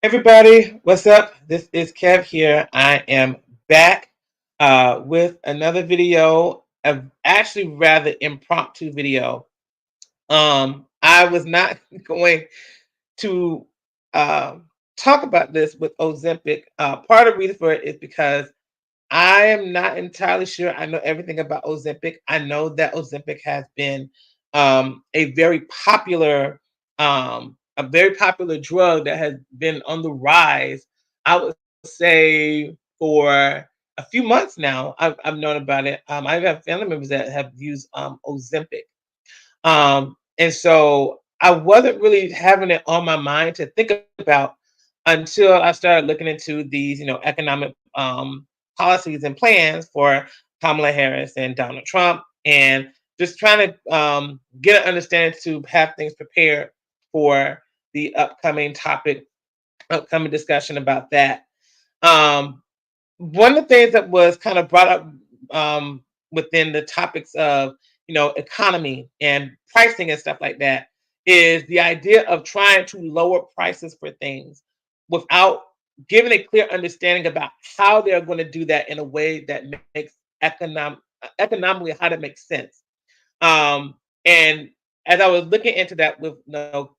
Everybody, what's up? This is Kev here. I am back with another video, a actually rather impromptu video. I was not going to uh, talk about this with Ozempic. Part of the reason for it is because I am not entirely sure I know everything about Ozempic. I know that Ozempic has been a very popular drug that has been on the rise. I would say for a few months now, I've known about it. I have family members that have used Ozempic, and so I wasn't really having it on my mind to think about until I started looking into these, economic policies and plans for Kamala Harris and Donald Trump, and just trying to get an understanding to have things prepared for the upcoming discussion about that. Um, One of the things that was kind of brought up within the topics of economy and pricing and stuff like that is the idea of trying to lower prices for things without giving a clear understanding about how they're going to do that in a way that makes economically how that makes sense. And as I was looking into that with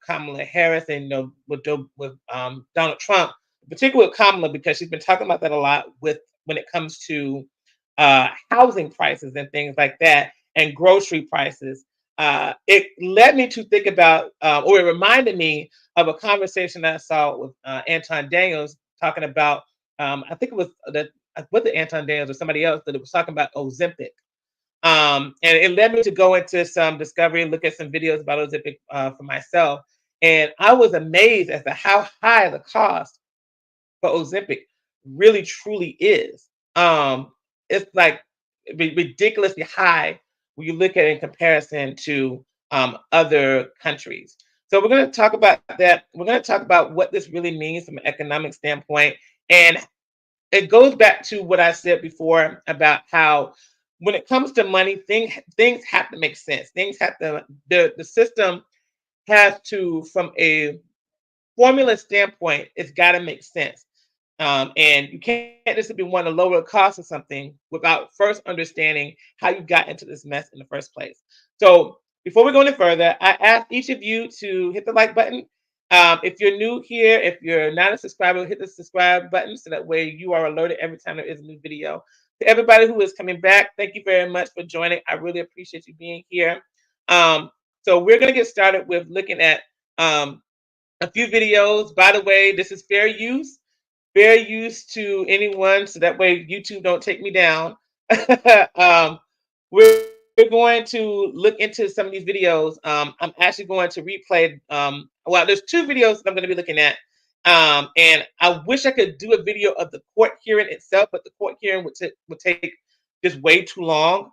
Kamala Harris and with Donald Trump, particularly with Kamala, because she's been talking about that a lot with when it comes to housing prices and things like that, and grocery prices. It led me to think about, or it reminded me of a conversation that I saw with Anton Daniels talking about. I think it was the Anton Daniels or somebody else that it was talking about Ozempic. And it led me to go into some discovery and look at some videos about Ozempic for myself. And I was amazed as to how high the cost for Ozempic really truly is. It's like ridiculously high when you look at it in comparison to other countries. So we're going to talk about that. We're going to talk about what this really means from an economic standpoint. And it goes back to what I said before about how when it comes to money, things have to make sense. Things have to the system has to, from a formula standpoint, it's got to make sense. And you can't just be wanting to lower the cost of something without first understanding how you got into this mess in the first place. So before we go any further, I ask each of you to hit the like button. If you're new here, if you're not a subscriber, hit the subscribe button so that way you are alerted every time there is a new video. To everybody who is coming back, thank you very much for joining. I really appreciate you being here. Um, so we're going to get started with looking at um, a few videos. By the way, this is fair use to anyone, so that way YouTube don't take me down. um, we're going to look into some of these videos. I'm actually going to replay. Well, there's two videos that I'm going to be looking at. And I wish I could do a video of the court hearing itself, but the court hearing would take just way too long.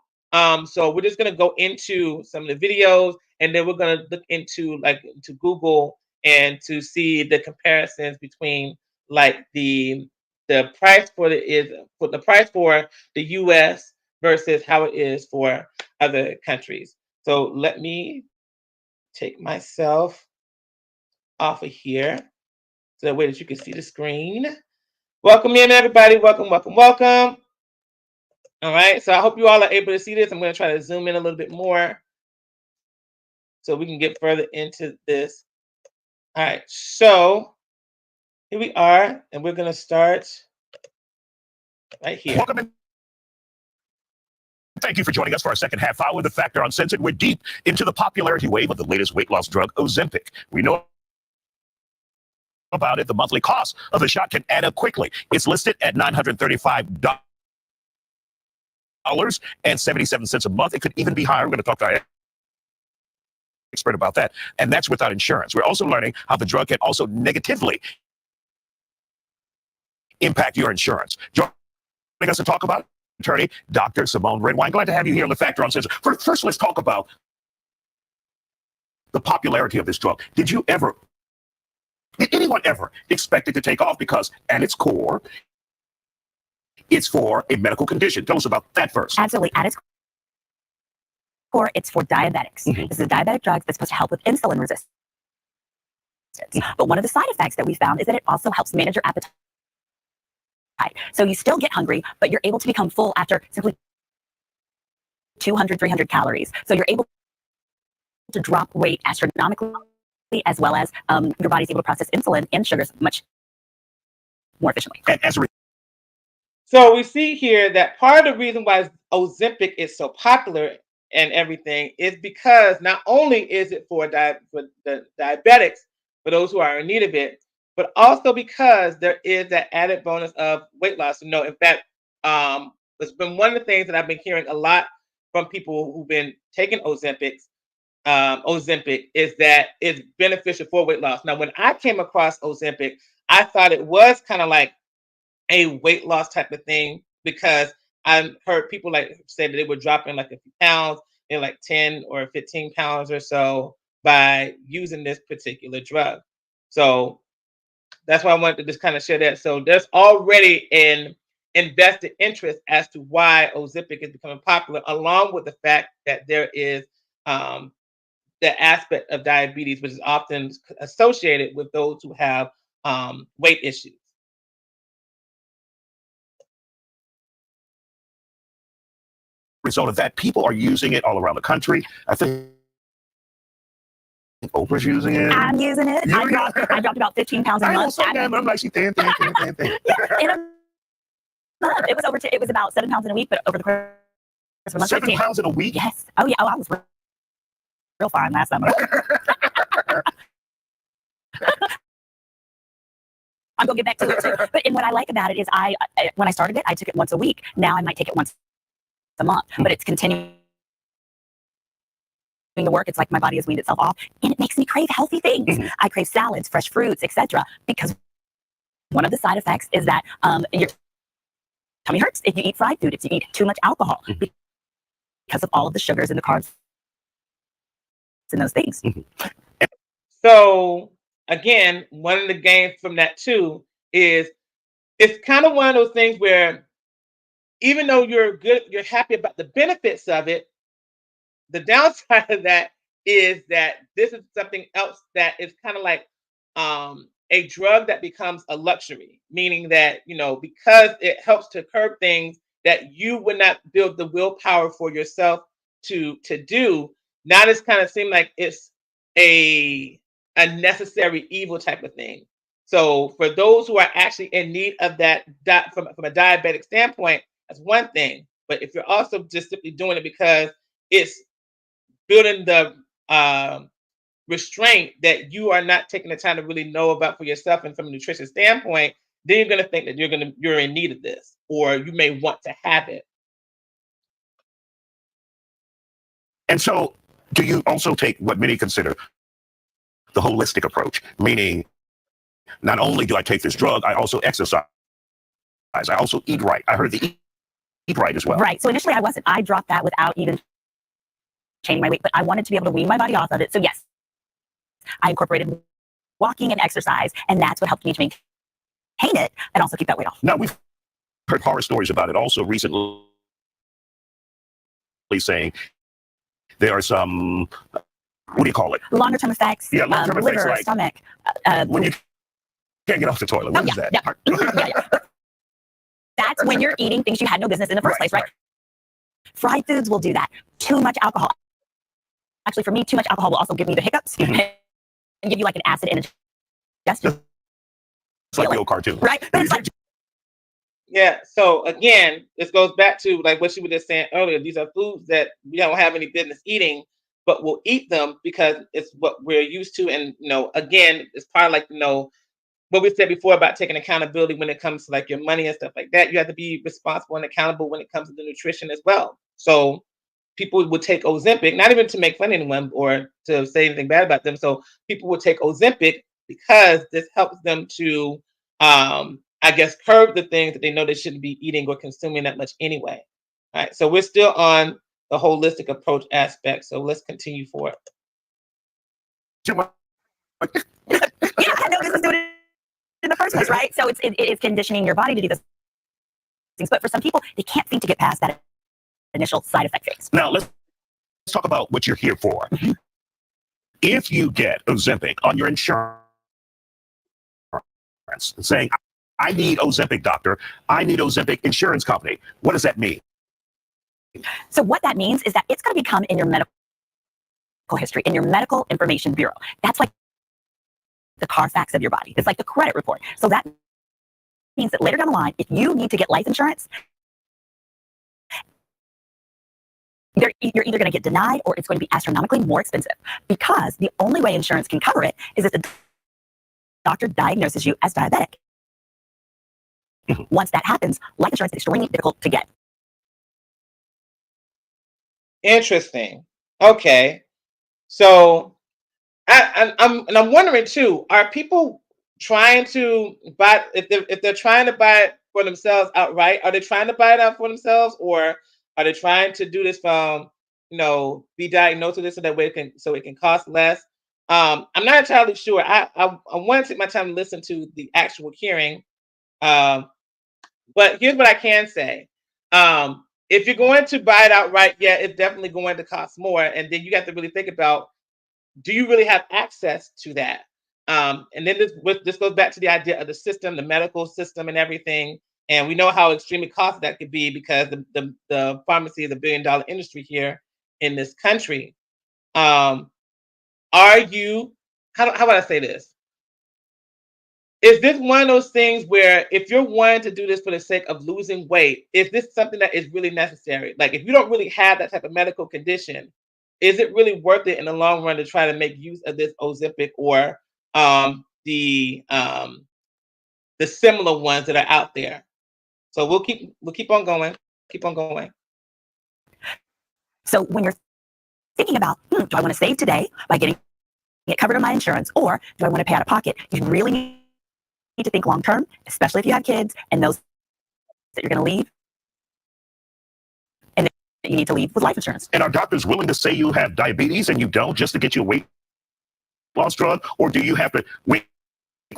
So we're just going to go into some of the videos, and then we're going to look into to Google and to see the comparisons between like the price for the price for the US versus how it is for other countries. So let me take myself off of here so that way that you can see the screen. Welcome in, everybody. Welcome, welcome, welcome. All right. So I hope you all are able to see this. I'm going to try to zoom in a little bit more so we can get further into this. All right. So here we are, and we're going to start right here. Welcome in. Thank you for joining us for our second half hour of The Factor Uncensored. We're deep into the popularity wave of the latest weight loss drug, Ozempic. We know about it. The monthly cost of the shot can add up quickly. It's listed at $935.77 a month. It could even be higher. We're going to talk to our expert about that. And that's without insurance. We're also learning how the drug can also negatively impact your insurance. Joining us to talk about it, attorney Dr. Simone Redwine. Glad to have you here on The Factor Uncensored. First, let's talk about the popularity of this drug. Did anyone ever expect it to take off? Because at its core, it's for a medical condition. Tell us about that first. Absolutely. At its core, it's for diabetics. This is a diabetic drug that's supposed to help with insulin resistance. But one of the side effects that we found is that it also helps manage your appetite. So you still get hungry, but you're able to become full after simply 200, 300 calories. So you're able to drop weight astronomically, as well as your body's able to process insulin and sugars much more efficiently. And as a So we see here that part of the reason why Ozempic is so popular and everything is because not only is it for the diabetics, for those who are in need of it, but also because there is that added bonus of weight loss. No, in fact, it's been one of the things that I've been hearing a lot from people who've been taking Ozempic is that it's beneficial for weight loss. Now, when I came across Ozempic, I thought it was kind of like a weight loss type of thing because I heard people like say that they were dropping like a few pounds, like 10 or 15 pounds or so by using this particular drug. So that's why I wanted to just kind of share that. So there's already an invested interest as to why Ozempic is becoming popular, along with the fact that there is um, the aspect of diabetes, which is often associated with those who have weight issues. result of that, people are using it all around the country. I think Oprah's using it. I'm using it. I dropped about 15 pounds a I month. I'm like, she thin. In a month. It was about 7 pounds in a week, but over the course of a month, 7 pounds in a week? Yes. Oh yeah. Oh, I was real fine last summer. I'm gonna get back to it too. But what I like about it is when I started it, I took it once a week. Now I might take it once a month, but it's continuing to work. It's like my body has weaned itself off, and it makes me crave healthy things. I crave salads, fresh fruits, etc. Because one of the side effects is that your tummy hurts if you eat fried food, if you eat too much alcohol, because of all of the sugars and the carbs and those things. So again, one of the gains from that too is it's kind of one of those things where even though you're happy about the benefits of it, the downside of that is that this is something else that is kind of like a drug that becomes a luxury, meaning that because it helps to curb things that you would not build the willpower for yourself to do. Now this kind of seems like it's a necessary evil type of thing. So for those who are actually in need of that from a diabetic standpoint, that's one thing. But if you're also just simply doing it because it's building the restraint that you are not taking the time to really know about for yourself and from a nutrition standpoint, then you're going to think that you're in need of this, or you may want to have it. And so, do you also take what many consider the holistic approach, meaning not only do I take this drug, I also exercise, I also eat right. I heard the eat right as well. Right. So initially I wasn't. I dropped that without even changing my weight, but I wanted to be able to wean my body off of it. So yes, I incorporated walking and exercise, and that's what helped me to maintain it and also keep that weight off. Now, we've heard horror stories about it also recently, saying there are some, what do you call it? Longer term effects. Yeah, long-term effects, liver, like stomach. When you can't get off the toilet. What is that? That part. That's when you're eating things you had no business in the first place, right? Fried foods will do that. Too much alcohol. Actually, for me, too much alcohol will also give me the hiccups and give you like an acid indigestion. It's like the old cartoon. Right? But it's like, Yeah. So again, this goes back to like what she was just saying earlier. These are foods that we don't have any business eating, but we'll eat them because it's what we're used to. And again, it's part of like what we said before about taking accountability when it comes to like your money and stuff like that. You have to be responsible and accountable when it comes to the nutrition as well. So people would take Ozempic, not even to make fun of anyone or to say anything bad about them. So people would take Ozempic because this helps them to, I guess, curb the things that they know they shouldn't be eating or consuming that much anyway. All right. So we're still on the holistic approach aspect. So let's continue forward. I had no business doing it in the first place, right? So it is conditioning your body to do those things. But for some people, they can't seem to get past that initial side effect phase. Now, let's talk about what you're here for. If you get Ozempic on your insurance, saying, I need Ozempic, doctor. I need Ozempic insurance company. What does that mean? So what that means is that it's going to become in your medical history, in your medical information bureau. That's like the Carfax of your body. It's like the credit report. So that means that later down the line, if you need to get life insurance, you're either going to get denied or it's going to be astronomically more expensive, because the only way insurance can cover it is if the doctor diagnoses you as diabetic. Once that happens, life insurance is extremely difficult to get. Interesting. Okay. So I'm wondering too, are people trying to buy, if they're trying to buy it for themselves outright, are they trying to buy it out for themselves, or are they trying to do this from, be diagnosed with this so that way it can cost less? I'm not entirely sure. I want to take my time to listen to the actual hearing. Um, but here's what I can say. If you're going to buy it outright, yeah, it's definitely going to cost more. And then you have to really think about, do you really have access to that? And then this goes back to the idea of the system, the medical system and everything. And we know how extremely costly that could be, because the pharmacy is a $1 billion industry here in this country. Are you, how would I say this? Is this one of those things where, if you're wanting to do this for the sake of losing weight, is this something that is really necessary? Like, if you don't really have that type of medical condition, is it really worth it in the long run to try to make use of this Ozempic, or the similar ones that are out there? So we'll keep on going. Keep on going. So when you're thinking about, do I want to save today by getting it covered on my insurance, or do I want to pay out of pocket? You really need to think long term, especially if you have kids and those that you're going to leave, and that you need to leave with life insurance. And are doctors willing to say you have diabetes and you don't, just to get you a weight loss drug? Or do you have to wink,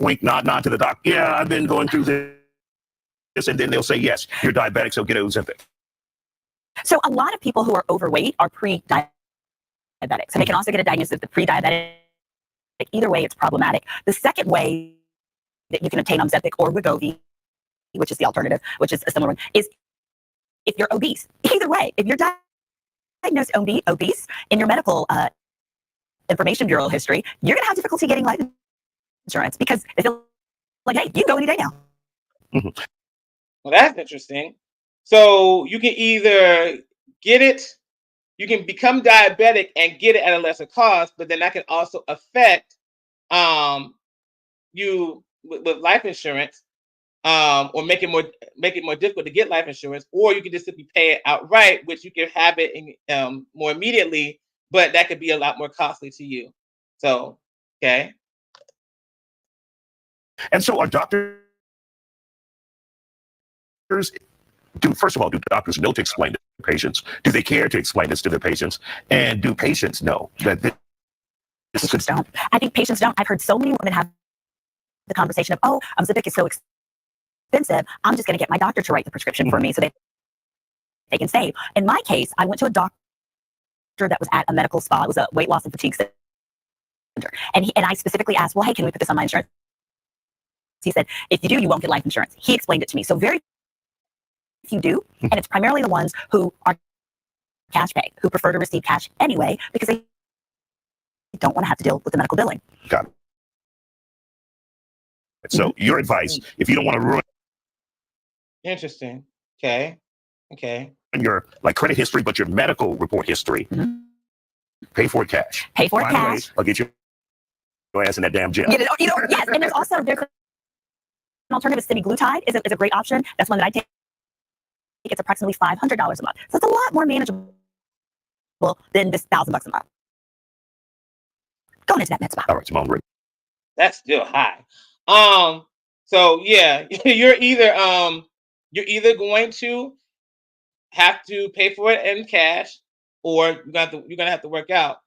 wink, nod, nod to the doc? Yeah, I've been going through this. And then they'll say, yes, you're diabetic, so get Ozempic. So a lot of people who are overweight are pre-diabetic. So they can also get a diagnosis of pre-diabetic. Either way, it's problematic. The second way that you can obtain Ozempic or Wegovy, which is the alternative, which is a similar one, is if you're obese. Either way, if you're diagnosed obese in your medical information bureau history, you're going to have difficulty getting life insurance, because they feel like, hey, you can go any day now. Well, that's interesting. So you can either get it, you can become diabetic and get it at a lesser cost, but then that can also affect you with life insurance, or make it more difficult to get life insurance, or you can just simply pay it outright, which you can have it in, more immediately, but that could be a lot more costly to you. So, okay. And so are doctors, first of all, do doctors know to explain to patients? Do they care to explain this to their patients? And do patients know that this Patients don't. I think patients don't. I've heard so many women have the conversation of, oh, Ozempic is so expensive, I'm just going to get my doctor to write the prescription for me so that they can save. In my case, I went to a doctor that was at a medical spa. It was a weight loss and fatigue center. And I specifically asked, well, hey, can we put this on my insurance? He said, if you do, you won't get life insurance. He explained it to me. So very few do. And it's primarily the ones who are cash pay, who prefer to receive cash anyway, because they don't want to have to deal with the medical billing. Got it. So your advice, if you don't want to ruin Interesting. Okay. your credit history, but your medical report history, pay for it cash. Pay for it By the way, cash. I'll get your ass in that damn gym. Yes, and there's an alternative. Semaglutide is a great option. That's one that I take. It's approximately $500 a month. So it's a lot more manageable than this $1,000 a month. Going into that med spa. All right, Simone. That's still high. So yeah, you're either going to have to pay for it in cash, or you're gonna have to work out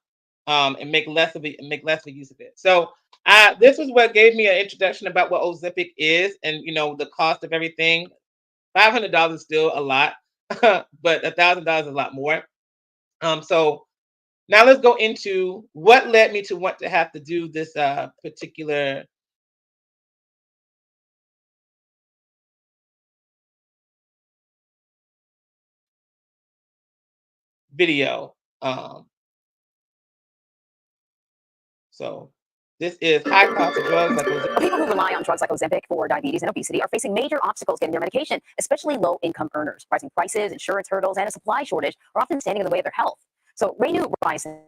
and make less of it, and make less of a use of it. So this was what gave me an introduction about what Ozempic is, and the cost of everything. $500 is still a lot, but $1,000 is a lot more. So now let's go into what led me to want to have to do this particular video. So this is high cost of drugs like Well, people who rely on drugs like Ozempic for diabetes and obesity are facing major obstacles getting their medication, especially low-income earners. Rising prices, insurance hurdles, and a supply shortage are often standing in the way of their health. So Renu Ryerson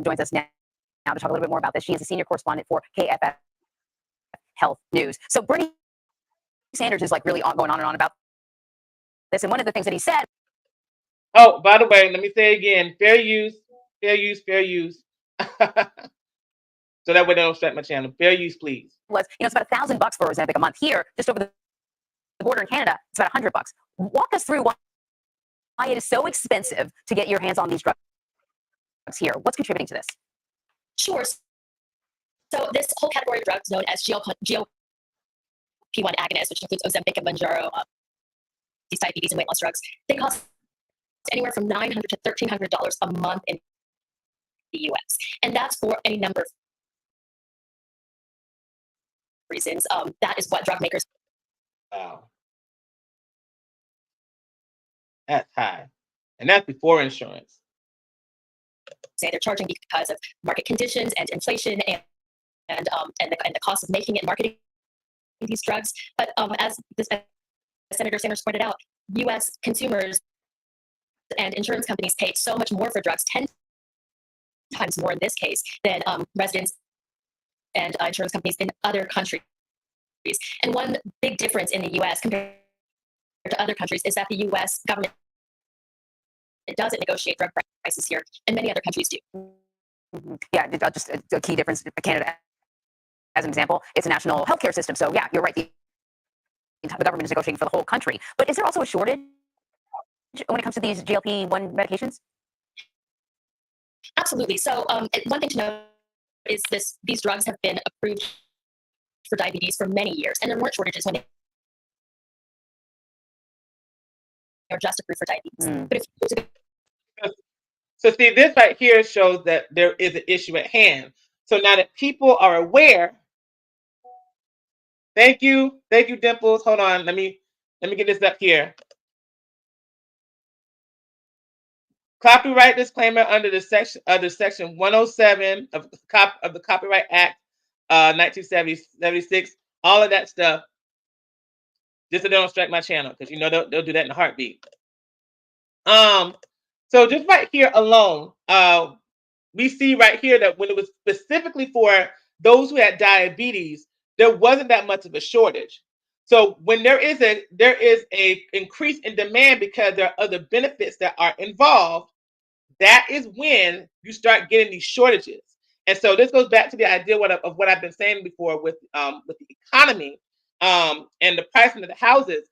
joins us now to talk a little bit more about this. She is a senior correspondent for KFF Health News. So Bernie Sanders is like really going on and on about this, and one of the things that he said. Oh, by the way, let me say again: fair use, fair use, fair use. So that way they don't strike my channel. Fair use, please. Was it's about $1,000 for Ozempic a month here, just over the border in Canada. It's about $100. Walk us through why it is so expensive to get your hands on these drugs here. What's contributing to this? Sure. So this whole category of drugs known as GLP-1 agonists, which includes Ozempic and Mounjaro, these diabetes and weight loss drugs, they cost anywhere from $900 to $1,300 a month in the U.S. And that's for any number of reasons. That is what drug makers. Wow, that's high, and that's before insurance. Say they're charging because of market conditions and inflation and the cost of making and marketing these drugs. But as Senator Sanders pointed out, U.S. consumers and insurance companies pay so much more for drugs, 10 times more in this case, than residents and insurance companies in other countries. And one big difference in the U.S. compared to other countries is that the U.S. government doesn't negotiate drug prices here, and many other countries do. Mm-hmm. Yeah, just a key difference. Canada, as an example, it's a national healthcare system. So yeah, you're right. The government is negotiating for the whole country. But is there also a shortage when it comes to these GLP-1 medications? Absolutely. So one thing to know is these drugs have been approved for diabetes for many years, and there weren't shortages when they were just approved for diabetes. But if So see, this right here shows that there is an issue at hand. So now that people are aware, thank you, Dimples. Hold on, let me get this up here. Copyright disclaimer under the section 107 of the Copyright Act, 1976. All of that stuff. Just so they don't strike my channel, because they'll do that in a heartbeat. So just right here alone, we see right here that when it was specifically for those who had diabetes, there wasn't that much of a shortage. So when there is a increase in demand because there are other benefits that are involved, that is when you start getting these shortages. And so this goes back to the idea of what I've been saying before with the economy and the pricing of the houses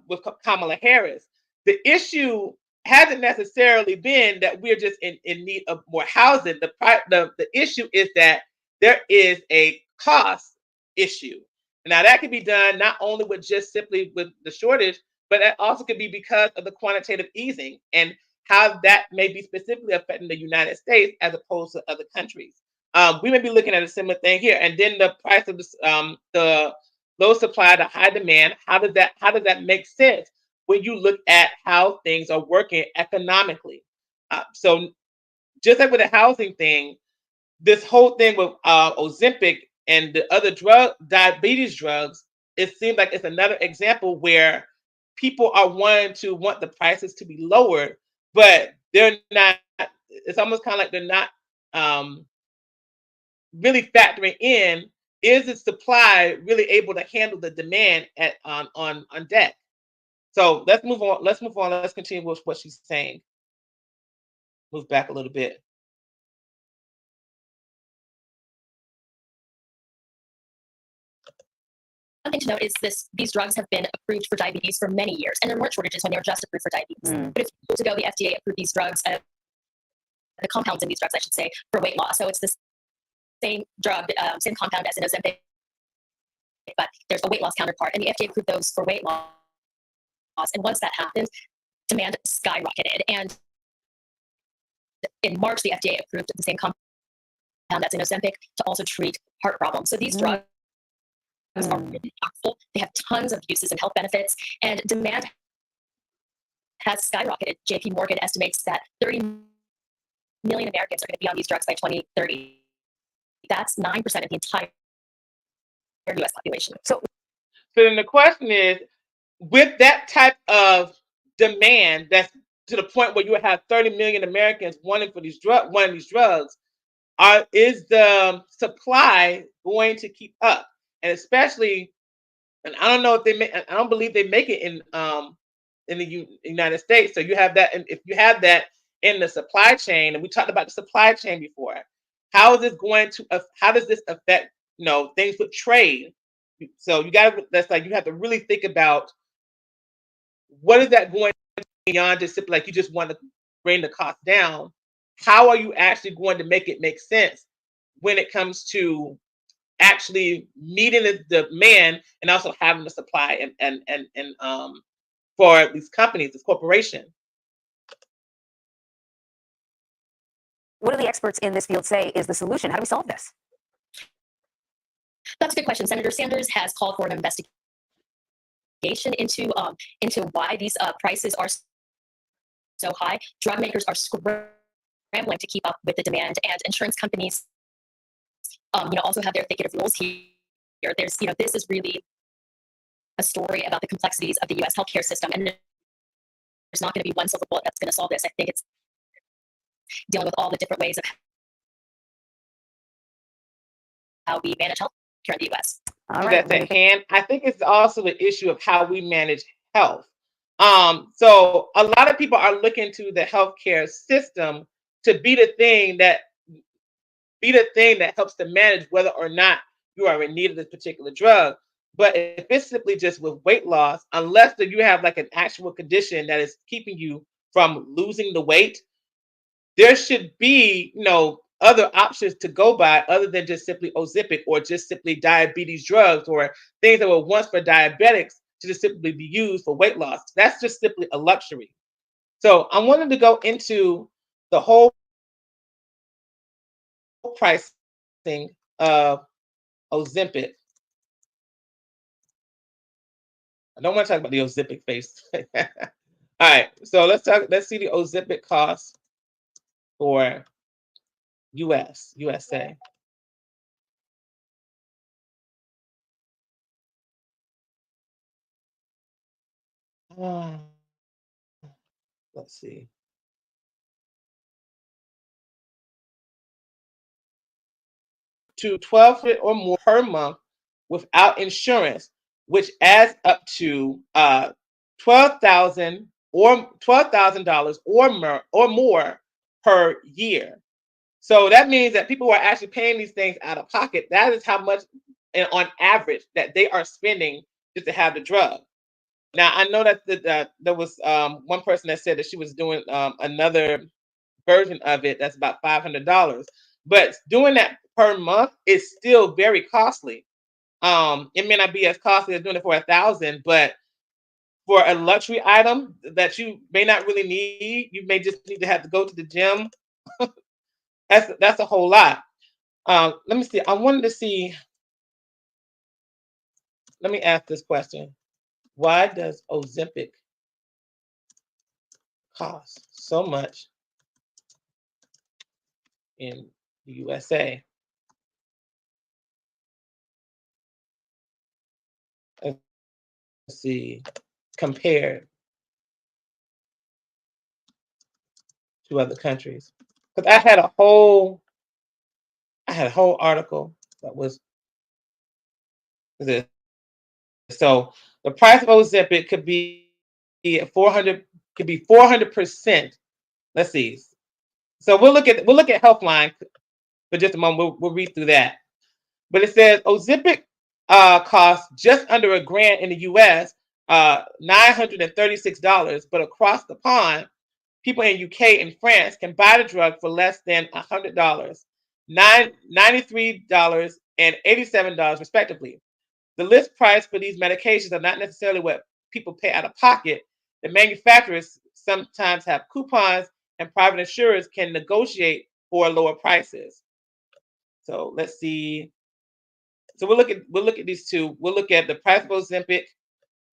with Kamala Harris. The issue hasn't necessarily been that we're just in need of more housing. The issue is that there is a cost issue. Now that can be done not only with just simply with the shortage, but that also could be because of the quantitative easing and how that may be specifically affecting the United States as opposed to other countries. We may be looking at a similar thing here. And then the price of the low supply to high demand. How does that make sense when you look at how things are working economically? So just like with the housing thing, this whole thing with Ozempic and the other diabetes drugs, it seems like it's another example where people are want the prices to be lowered, but they're not. It's almost kind of like they're not really factoring in, is the supply really able to handle the demand on deck? So let's move on. Let's continue with what she's saying. Move back a little bit. One thing to note is these drugs have been approved for diabetes for many years, and there weren't shortages when they were just approved for diabetes. But a few years ago, the FDA approved these drugs, the compounds in these drugs, I should say, for weight loss. So it's the same drug, same compound as an Ozempic, but there's a weight loss counterpart, and the FDA approved those for weight loss. And once that happened, demand skyrocketed. And in March, the FDA approved the same compound that's in Ozempic to also treat heart problems. So these drugs are really impactful. They have tons of uses and health benefits, and demand has skyrocketed. JP Morgan estimates that 30 million Americans are going to be on these drugs by 2030. That's 9% of the entire US population. So then the question is, with that type of demand, that's to the point where you have 30 million Americans wanting these drugs, is the supply going to keep up? And especially, and I don't know if I don't believe they make it in the United States. So you have that, and if you have that in the supply chain, and we talked about the supply chain before, how is this going to? How does this affect things with trade? So you have to really think about what is that going to be beyond just simply like you just want to bring the cost down. How are you actually going to make it make sense when it comes to actually meeting the demand and also having the supply and for these companies, this corporation? What do the experts in this field say is the solution? How do we solve this? That's a good question. Senator Sanders has called for an investigation into why these prices are so high. Drug makers are scrambling to keep up with the demand, and insurance companies, also have their thicket of rules here. There's, this is really a story about the complexities of the U.S. healthcare system, and there's not going to be one silver bullet that's going to solve this. I think it's dealing with all the different ways of how we manage healthcare in the U.S. All right. That's at hand. I think it's also an issue of how we manage health. So a lot of people are looking to the healthcare system to be the thing that helps to manage whether or not you are in need of this particular drug. But if it's simply just with weight loss, unless that you have like an actual condition that is keeping you from losing the weight, there should be other options to go by other than just simply Ozempic or just simply diabetes drugs or things that were once for diabetics to just simply be used for weight loss. That's just simply a luxury. So I wanted to go into the whole pricing of Ozempic. I don't want to talk about the Ozempic face. All right, so let's see the Ozempic cost for USA. Let's see. To 12 or more per month without insurance, which adds up to $12,000 or more per year. So that means that people who are actually paying these things out of pocket, that is how much, and on average, that they are spending just to have the drug. Now I know that there was one person that said that she was doing another version of it that's about $500, but doing that per month is still very costly. It may not be as costly as doing it for 1,000, but for a luxury item that you may not really need, you may just need to have to go to the gym. That's a whole lot. Let me see. I wanted to see. Let me ask this question: why does Ozempic cost so much in the USA? Let's see, compared to other countries. Because I had a whole article that was this. So the price of Ozempic could be 400%. Let's see. So we'll look at Healthline for just a moment. We'll read through that. But it says Ozempic costs just under $1,000 in the US, $936, but across the pond, people in UK and France can buy the drug for less than $100, $93 and $87 respectively. The list price for these medications are not necessarily what people pay out of pocket. The manufacturers sometimes have coupons, and private insurers can negotiate for lower prices. So let's see. So we'll look at these two. We'll look at the price of Ozempic,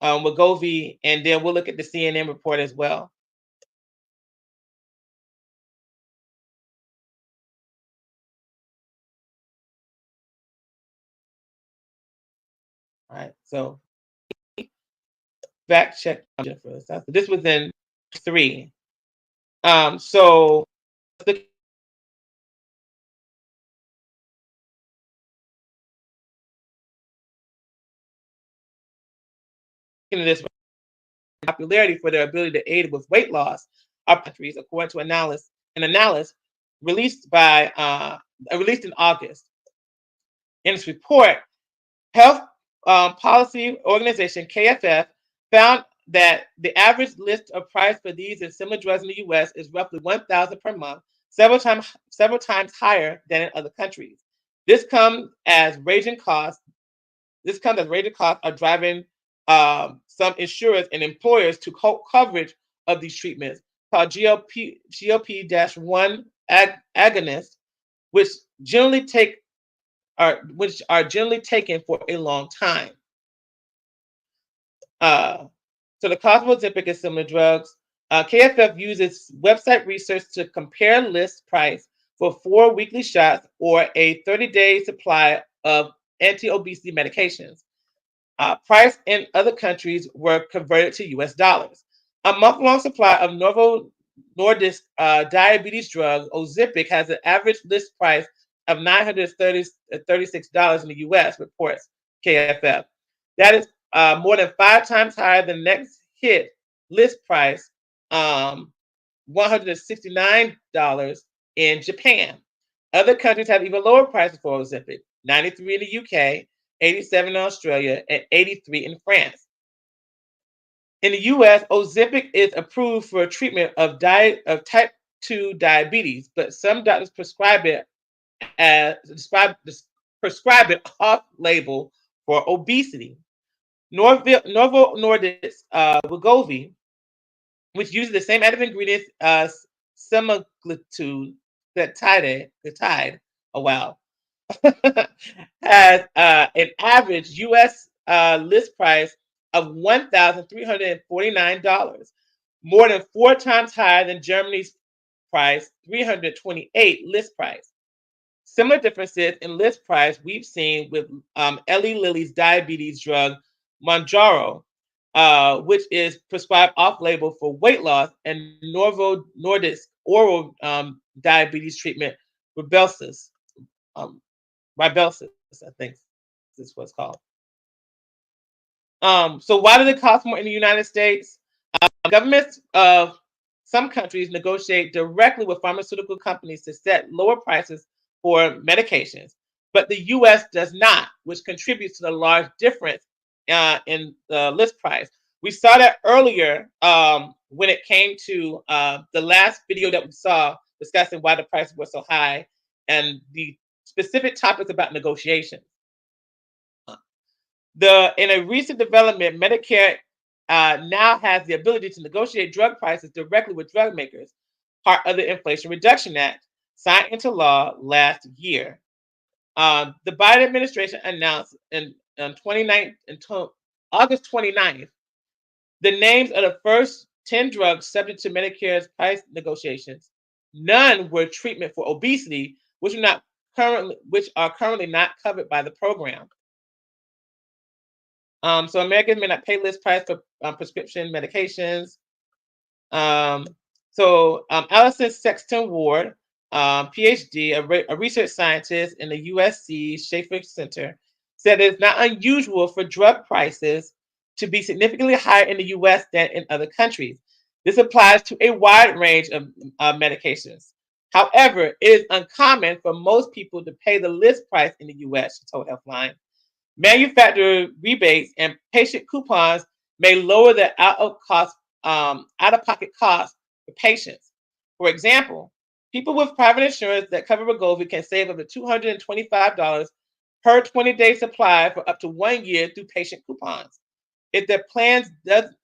Wegovy, and then we'll look at the CNN report as well. All right, so fact check Jennifer. So this was in 3. So looking at this popularity for their ability to aid with weight loss are countries, according to an analysis released released in August. In its report, Health Policy Organization (KFF) found that the average list of price for these and similar drugs in the U.S. is roughly $1,000 per month, several times higher than in other countries. This comes as raging costs. Are driving some insurers and employers to coverage of these treatments called GLP-1 agonists, which are generally taken for a long time. So the cost of Ozempic and similar drugs. KFF uses website research to compare list price for 4 weekly shots or a 30-day supply of anti-obesity medications. Price in other countries were converted to US dollars. A month-long supply of Novo Nordisk diabetes drug Ozempic has an average list price of $936 in the US, reports KFF. That is more than 5 times higher than next hit list price, $169 in Japan. Other countries have even lower prices for Ozempic, 93 in the UK, 87 in Australia, and 83 in France. In the US, Ozempic is approved for treatment of type 2 diabetes, but some doctors prescribe it off-label for obesity. Novo Nordisk Wegovy, which uses the same active ingredients as semaglutide, has an average U.S. List price of $1,349, more than 4 times higher than Germany's price, $328 list price. Similar differences in list price we've seen with Eli Lilly's diabetes drug Mounjaro, which is prescribed off-label for weight loss, and Novo Nordisk oral diabetes treatment Rybelsus. Rybelsus, I think this is what it's called. So why does it cost more in the United States? Governments of some countries negotiate directly with pharmaceutical companies to set lower prices for medications, but the U.S. does not, which contributes to the large difference in the list price. We saw that earlier when it came to the last video that we saw discussing why the prices were so high and the specific topics about negotiation. In a recent development, Medicare now has the ability to negotiate drug prices directly with drug makers, part of the Inflation Reduction Act, signed into law last year. The Biden administration announced on August 29th the names of the first 10 drugs subject to Medicare's price negotiations. None were treatment for obesity, which are currently not covered by the program. So Americans may not pay list price for prescription medications. Allison Sexton Ward, PhD, a research scientist in the USC Schaefer Center, said it's not unusual for drug prices to be significantly higher in the US than in other countries. This applies to a wide range of medications. However, it is uncommon for most people to pay the list price in the US, she told Healthline. Manufacturer rebates and patient coupons may lower the out-of-pocket costs for patients. For example, people with private insurance that cover Wegovy can save up to $225 per 20-day supply for up to 1 year through patient coupons. If their plan doesn't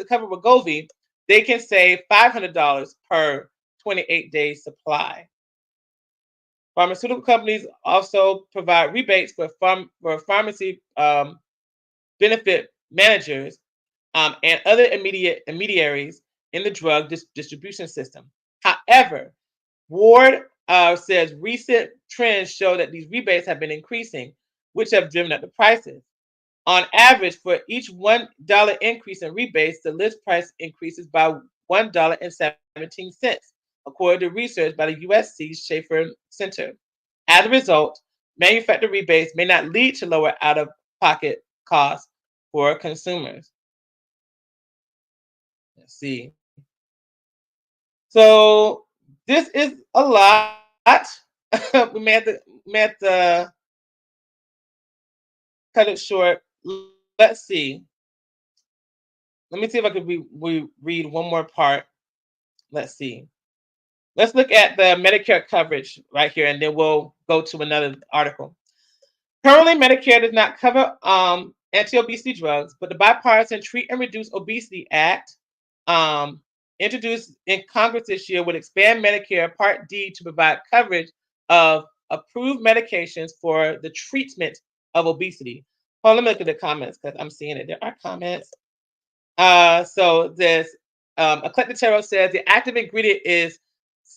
cover Wegovy, they can save $500 per 28-day supply. Pharmaceutical companies also provide rebates for pharmacy benefit managers and other intermediaries in the drug distribution system. However, Ward says recent trends show that these rebates have been increasing, which have driven up the prices. On average, for each $1 increase in rebates, the list price increases by $1.17, according to research by the USC Schaefer Center. As a result, manufacturer rebates may not lead to lower out-of-pocket costs for consumers. Let's see. So this is a lot. we may have to cut it short. Let's see. Let me see if I could read one more part. Let's see. Let's look at the Medicare coverage right here, and then we'll go to another article. Currently, Medicare does not cover anti-obesity drugs, but the Bipartisan Treat and Reduce Obesity Act, introduced in Congress this year, would expand Medicare Part D to provide coverage of approved medications for the treatment of obesity. Hold on, let me look at the comments because I'm seeing it. There are comments. So this Eclectic Tarot says the active ingredient is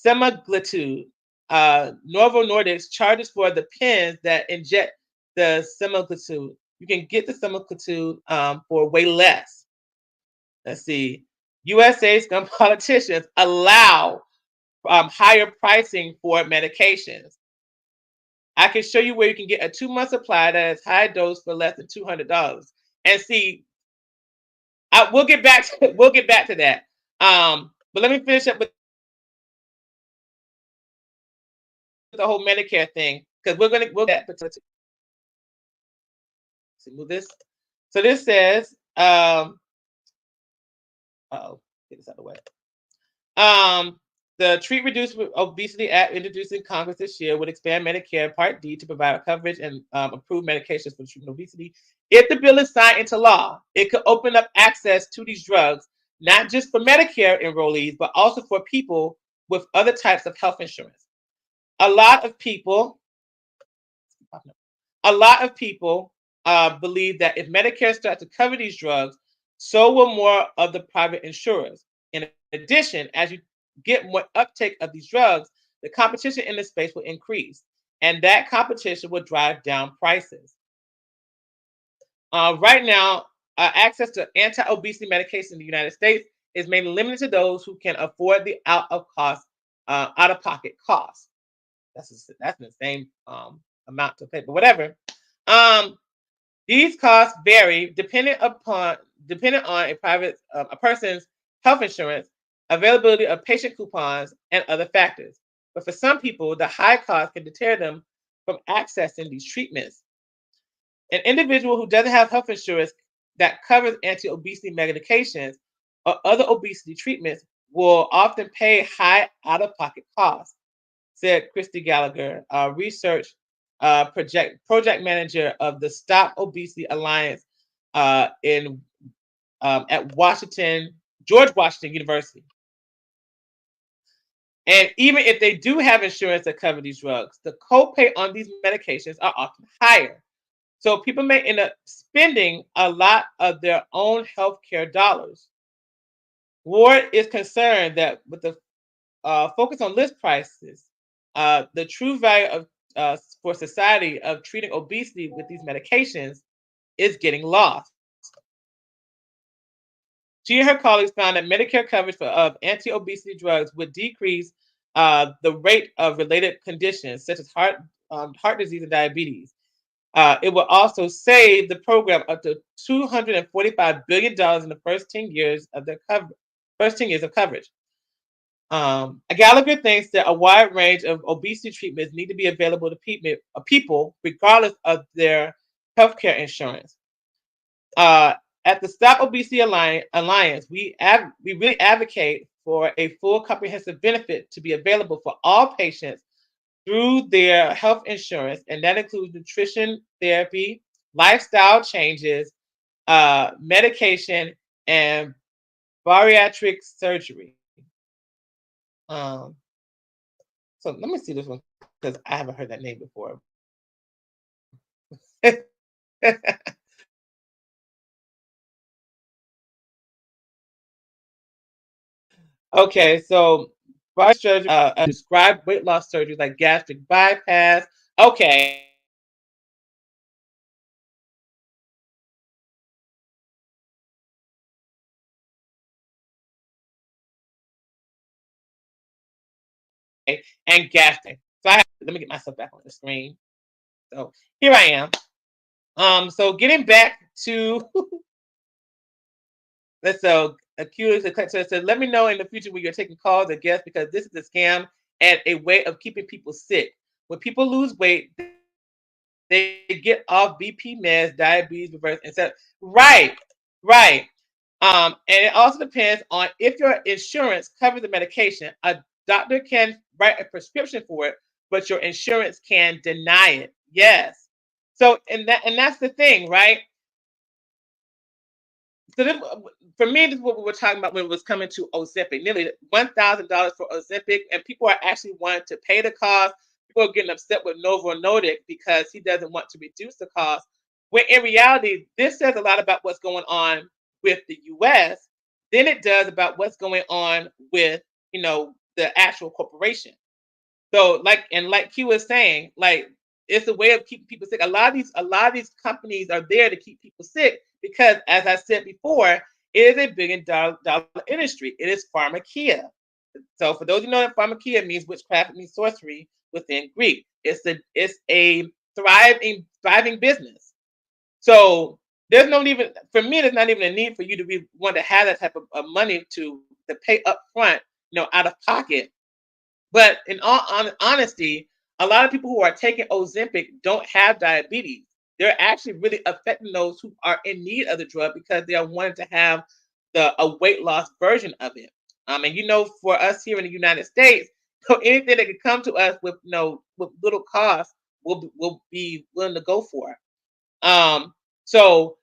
semaglutide. Novo Nordisk charges for the pens that inject the semaglutide. You can get the semaglutide for way less. Let's see. USA's gun politicians allow higher pricing for medications. I can show you where you can get a 2-month supply that is high dose for less than $200. And see, we'll get back to that. But let me finish up with the whole Medicare thing because we'll get that. Move this. So this says, get this out of the way. The Treat Reduce Obesity Act introduced in Congress this year would expand Medicare Part D to provide coverage and approve medications for treatment obesity. If the bill is signed into law, it could open up access to these drugs, not just for Medicare enrollees, but also for people with other types of health insurance. A lot of people believe that if Medicare starts to cover these drugs, so will more of the private insurers. In addition, as you get more uptake of these drugs, the competition in the space will increase, and that competition will drive down prices. Right now, access to anti-obesity medication in the United States is mainly limited to those who can afford the out-of-pocket costs. That's the same amount to pay, but whatever. These costs vary depending on a person's health insurance, availability of patient coupons, and other factors. But for some people, the high cost can deter them from accessing these treatments. An individual who doesn't have health insurance that covers anti-obesity medications or other obesity treatments will often pay high out-of-pocket costs, said Christy Gallagher, research project manager of the Stop Obesity Alliance at George Washington University. And even if they do have insurance that cover these drugs, the copay on these medications are often higher. So people may end up spending a lot of their own healthcare dollars. Ward is concerned that with the focus on list prices, the true value of for society of treating obesity with these medications is getting lost. She and her colleagues found that Medicare coverage of anti-obesity drugs would decrease the rate of related conditions such as heart disease and diabetes. It will also save the program up to $245 billion in the first 10 years of coverage. Gallagher thinks that a wide range of obesity treatments need to be available to people regardless of their healthcare insurance. At the Stop Obesity Alliance, we really advocate for a full comprehensive benefit to be available for all patients through their health insurance, and that includes nutrition therapy, lifestyle changes, medication, and bariatric surgery. So let me see this one because I haven't heard that name before. Okay, so bariatric surgery, describe weight loss surgery like gastric bypass. Okay. and gastric. So let me get myself back on the screen. So here I am. So getting back to let's so accused so it says, let me know in the future when you're taking calls or guests because this is a scam and a way of keeping people sick. When people lose weight, they get off BP meds, diabetes reverse, and so right, right. And it also depends on if your insurance covers the medication. A doctor can write a prescription for it, but your insurance can deny it. Yes. So and that's the thing, right? So this, for me, this is what we were talking about when it was coming to Ozempic. Nearly $1,000 for Ozempic, and people are actually wanting to pay the cost. People are getting upset with Novo Nordic because he doesn't want to reduce the cost. When in reality, this says a lot about what's going on with the U.S. than it does about what's going on with the actual corporation. So like Q was saying, like it's a way of keeping people sick. A lot of these companies are there to keep people sick because, as I said before, it is a $1 billion industry. It is pharmakia. So for those who know that pharmakia means witchcraft, it means sorcery within Greek. It's a thriving business. So there's no even for me. There's not even a need for you to want to have that type of money to pay up front, out of pocket. But in all honesty, a lot of people who are taking Ozempic don't have diabetes. They're actually really affecting those who are in need of the drug because they are wanting to have a weight loss version of it. And for us here in the United States, anything that could come to us with with little cost, we'll be willing to go for. So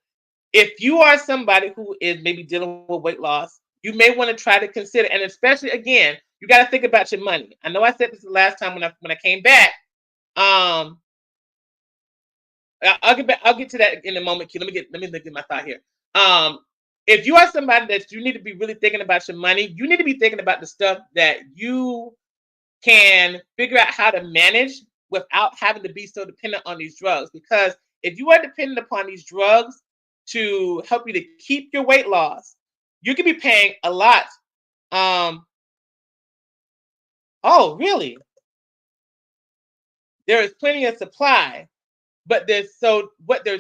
if you are somebody who is maybe dealing with weight loss, you may want to try to consider, and especially again, you got to think about your money. I know I said this the last time when I came back. Um, I'll get back. I'll get to that in a moment. Q. Let me get my thought here. Um, if you are somebody that you need to be really thinking about your money, you need to be thinking about the stuff that you can figure out how to manage without having to be so dependent on these drugs. Because if you are dependent upon these drugs to help you to keep your weight loss, you could be paying a lot. Um, oh, really? There is plenty of supply, but what you're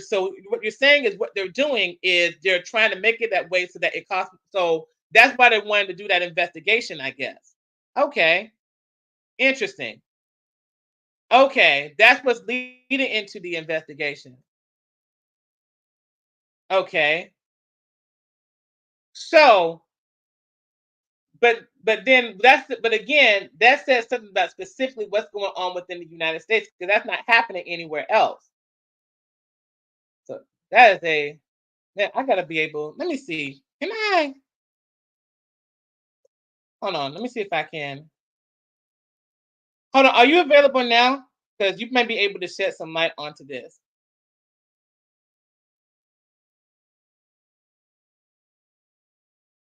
saying is what they're doing is they're trying to make it that way so that it costs. So that's why they wanted to do that investigation, I guess. Okay, interesting. Okay, that's what's leading into the investigation. Okay. So, but again, that says something about specifically what's going on within the United States because that's not happening anywhere else. So that is I gotta be able. Let me see. Can I hold on? Let me see if I can. Hold on. Are you available now? Because you might be able to shed some light onto this.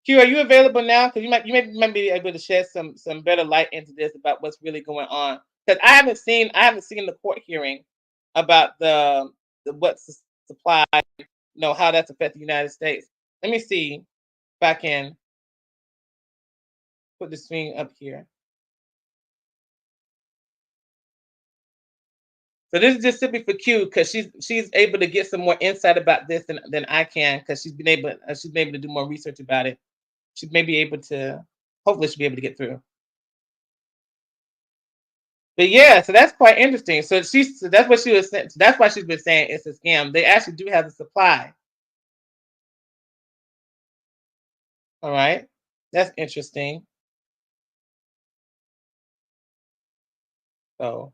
Q, are you available now? Because you might be able to shed some better light into this about what's really going on. Because I haven't seen the court hearing about the what's supply, how that's affecting the United States. Let me see if I can put the screen up here. So this is just simply for Q because she's able to get some more insight about this than I can because she's been able to do more research about it. She may be able to hopefully she'll be able to get through. But yeah, so that's quite interesting. So that's what she was saying. So that's why she's been saying it's a scam. They actually do have the supply. All right. That's interesting. So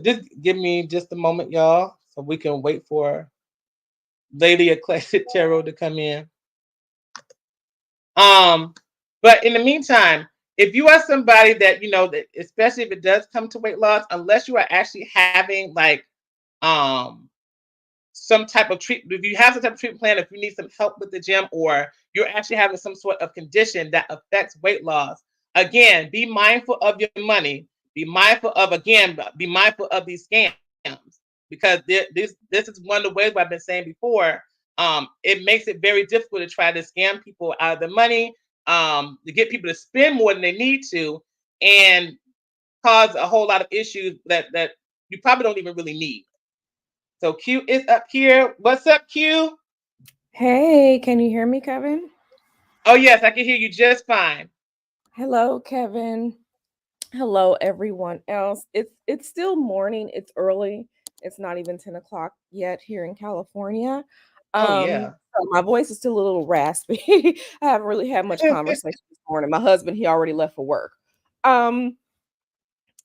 just give me just a moment, y'all, so we can wait for Lady Eclectic Tarot to come in. Um, but in the meantime, if you are somebody that that especially if it does come to weight loss, unless you are actually having like um some type of treatment, if you have some type of treatment plan, if you need some help with the gym, or you're actually having some sort of condition that affects weight loss, again, be mindful of your money. Be mindful of these scams because this is one of the ways I've been saying before. It makes it very difficult to try to scam people out of the money. to get people to spend more than they need to, and cause a whole lot of issues that you probably don't even really need. So Q is up here. What's up, Q? Hey, can you hear me, Kevin? Oh yes, I can hear you just fine. Hello, Kevin. Hello, everyone else. It's still morning. It's early. It's not even 10 o'clock yet here in California. Oh yeah. So my voice is still a little raspy. I haven't really had much conversation this morning. My husband, he already left for work. Um,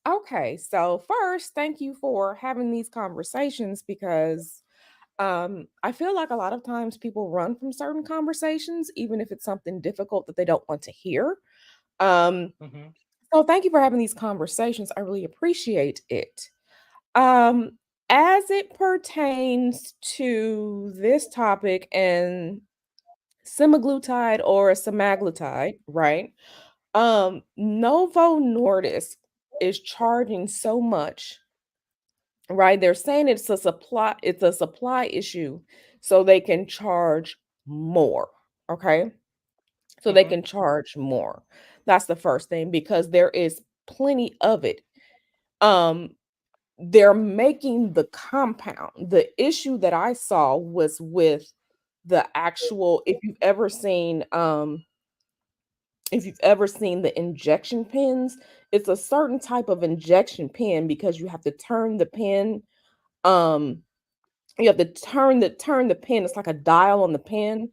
okay, so first, thank you for having these conversations because I feel like a lot of times people run from certain conversations, even if it's something difficult that they don't want to hear. Um, Mhm. so thank you for having these conversations. I really appreciate it. Um, as it pertains to this topic and semaglutide or semaglutide, right? Novo Nordisk is charging so much, right? They're saying it's a supply issue, so they can charge more. Okay. So they Mhm. can charge more. That's the first thing because there is plenty of it. Um, they're making the compound. The issue that I saw was with the actual, if you've ever seen the injection pins, it's a certain type of injection pin because you have to turn the pin. Um, you have to turn the pin. It's like a dial on the pin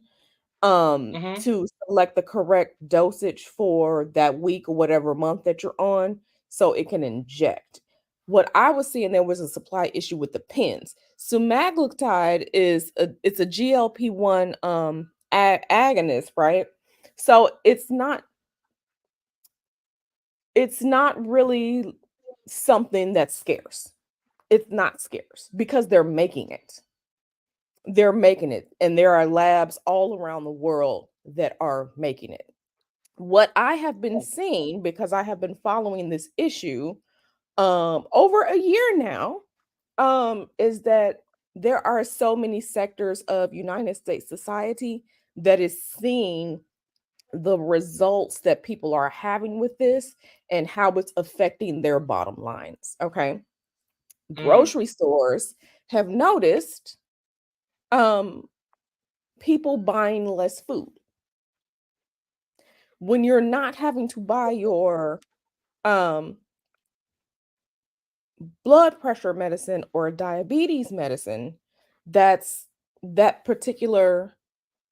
Mhm. to select the correct dosage for that week or whatever month that you're on so it can inject. What I was seeing, there was a supply issue with the pens. Semaglutide it's a GLP-1 agonist, right? So it's not really something that's scarce. It's not scarce because they're making it, and there are labs all around the world that are making it. What I have been seeing, because I have been following this issue over a year now, is that there are so many sectors of United States society that is seeing the results that people are having with this and how it's affecting their bottom lines. Okay. Mm. Grocery stores have noticed um people buying less food when you're not having to buy your um blood pressure medicine or diabetes medicine. That's that particular,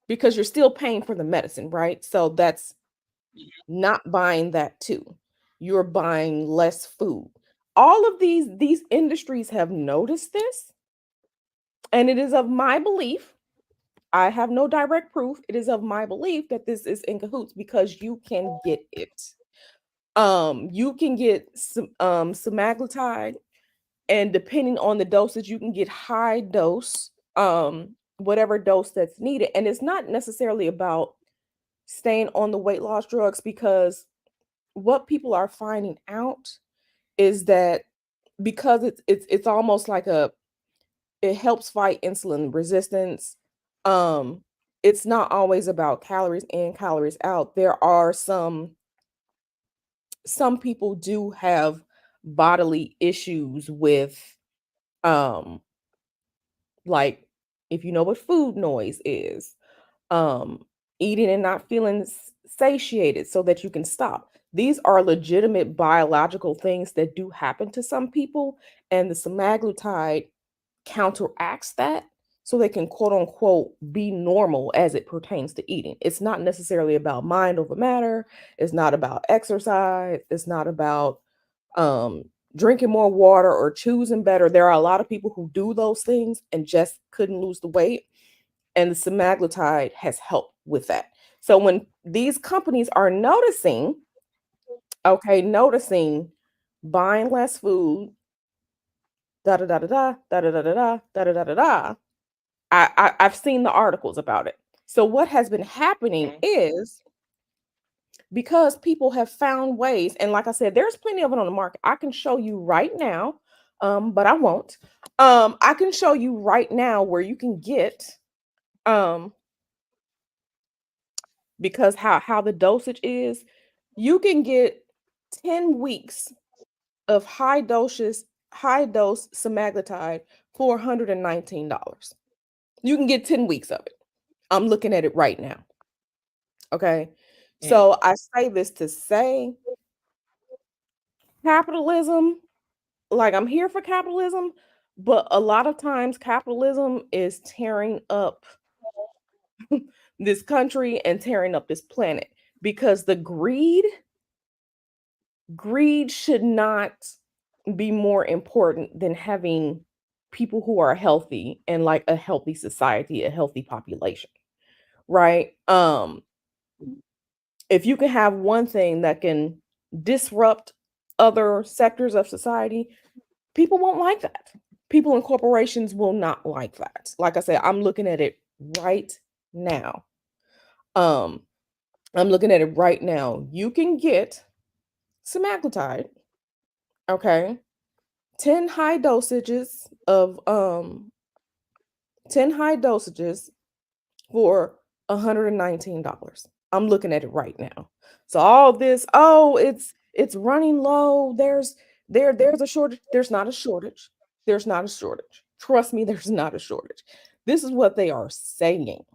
because you're still paying for the medicine, right? So that's not buying that too. You're buying less food. All of these industries have noticed this, and it is of my belief, I have no direct proof. It is of my belief that this is in cahoots because you can get it. You can get some semaglutide, and depending on the dosage, you can get high dose, whatever dose that's needed. And it's not necessarily about staying on the weight loss drugs, because what people are finding out is that because it's almost like it helps fight insulin resistance. Um, it's not always about calories in, calories out. There are some people do have bodily issues with um like, if you know what food noise is, um eating and not feeling satiated so that you can stop. These are legitimate biological things that do happen to some people, and the semaglutide counteracts that so they can quote unquote be normal as it pertains to eating. It's not necessarily about mind over matter. It's not about exercise. It's not about um drinking more water or choosing better. There are a lot of people who do those things and just couldn't lose the weight, and the semaglutide has helped with that. So when these companies are noticing buying less food, da da da da da da da da da da da da da da, I've seen the articles about it. So what has been happening Mhm. is, because people have found ways, and like I said, there's plenty of it on the market. I can show you right now, but I won't. I can show you right now where um because how the dosage is, you can get 10 weeks of high dose semaglutide for $119. You can get 10 weeks of it. I'm looking at it right now. Okay. Mm. So I say this to say capitalism, like I'm here for capitalism, but a lot of times capitalism is tearing up this country and tearing up this planet because the greed should not be more important than having people who are healthy and like a healthy society, a healthy population, right? If you can have one thing that can disrupt other sectors of society, people won't like that. People and corporations will not like that. Like I said, I'm looking at it right now. Um, I'm looking at it right now. You can get semaglutide, okay? 10 high dosages of 10 high dosages for $119. I'm looking at it right now. So all this, oh, it's running low. There's a shortage. There's not a shortage. There's not a shortage. Trust me, there's not a shortage. This is what they are saying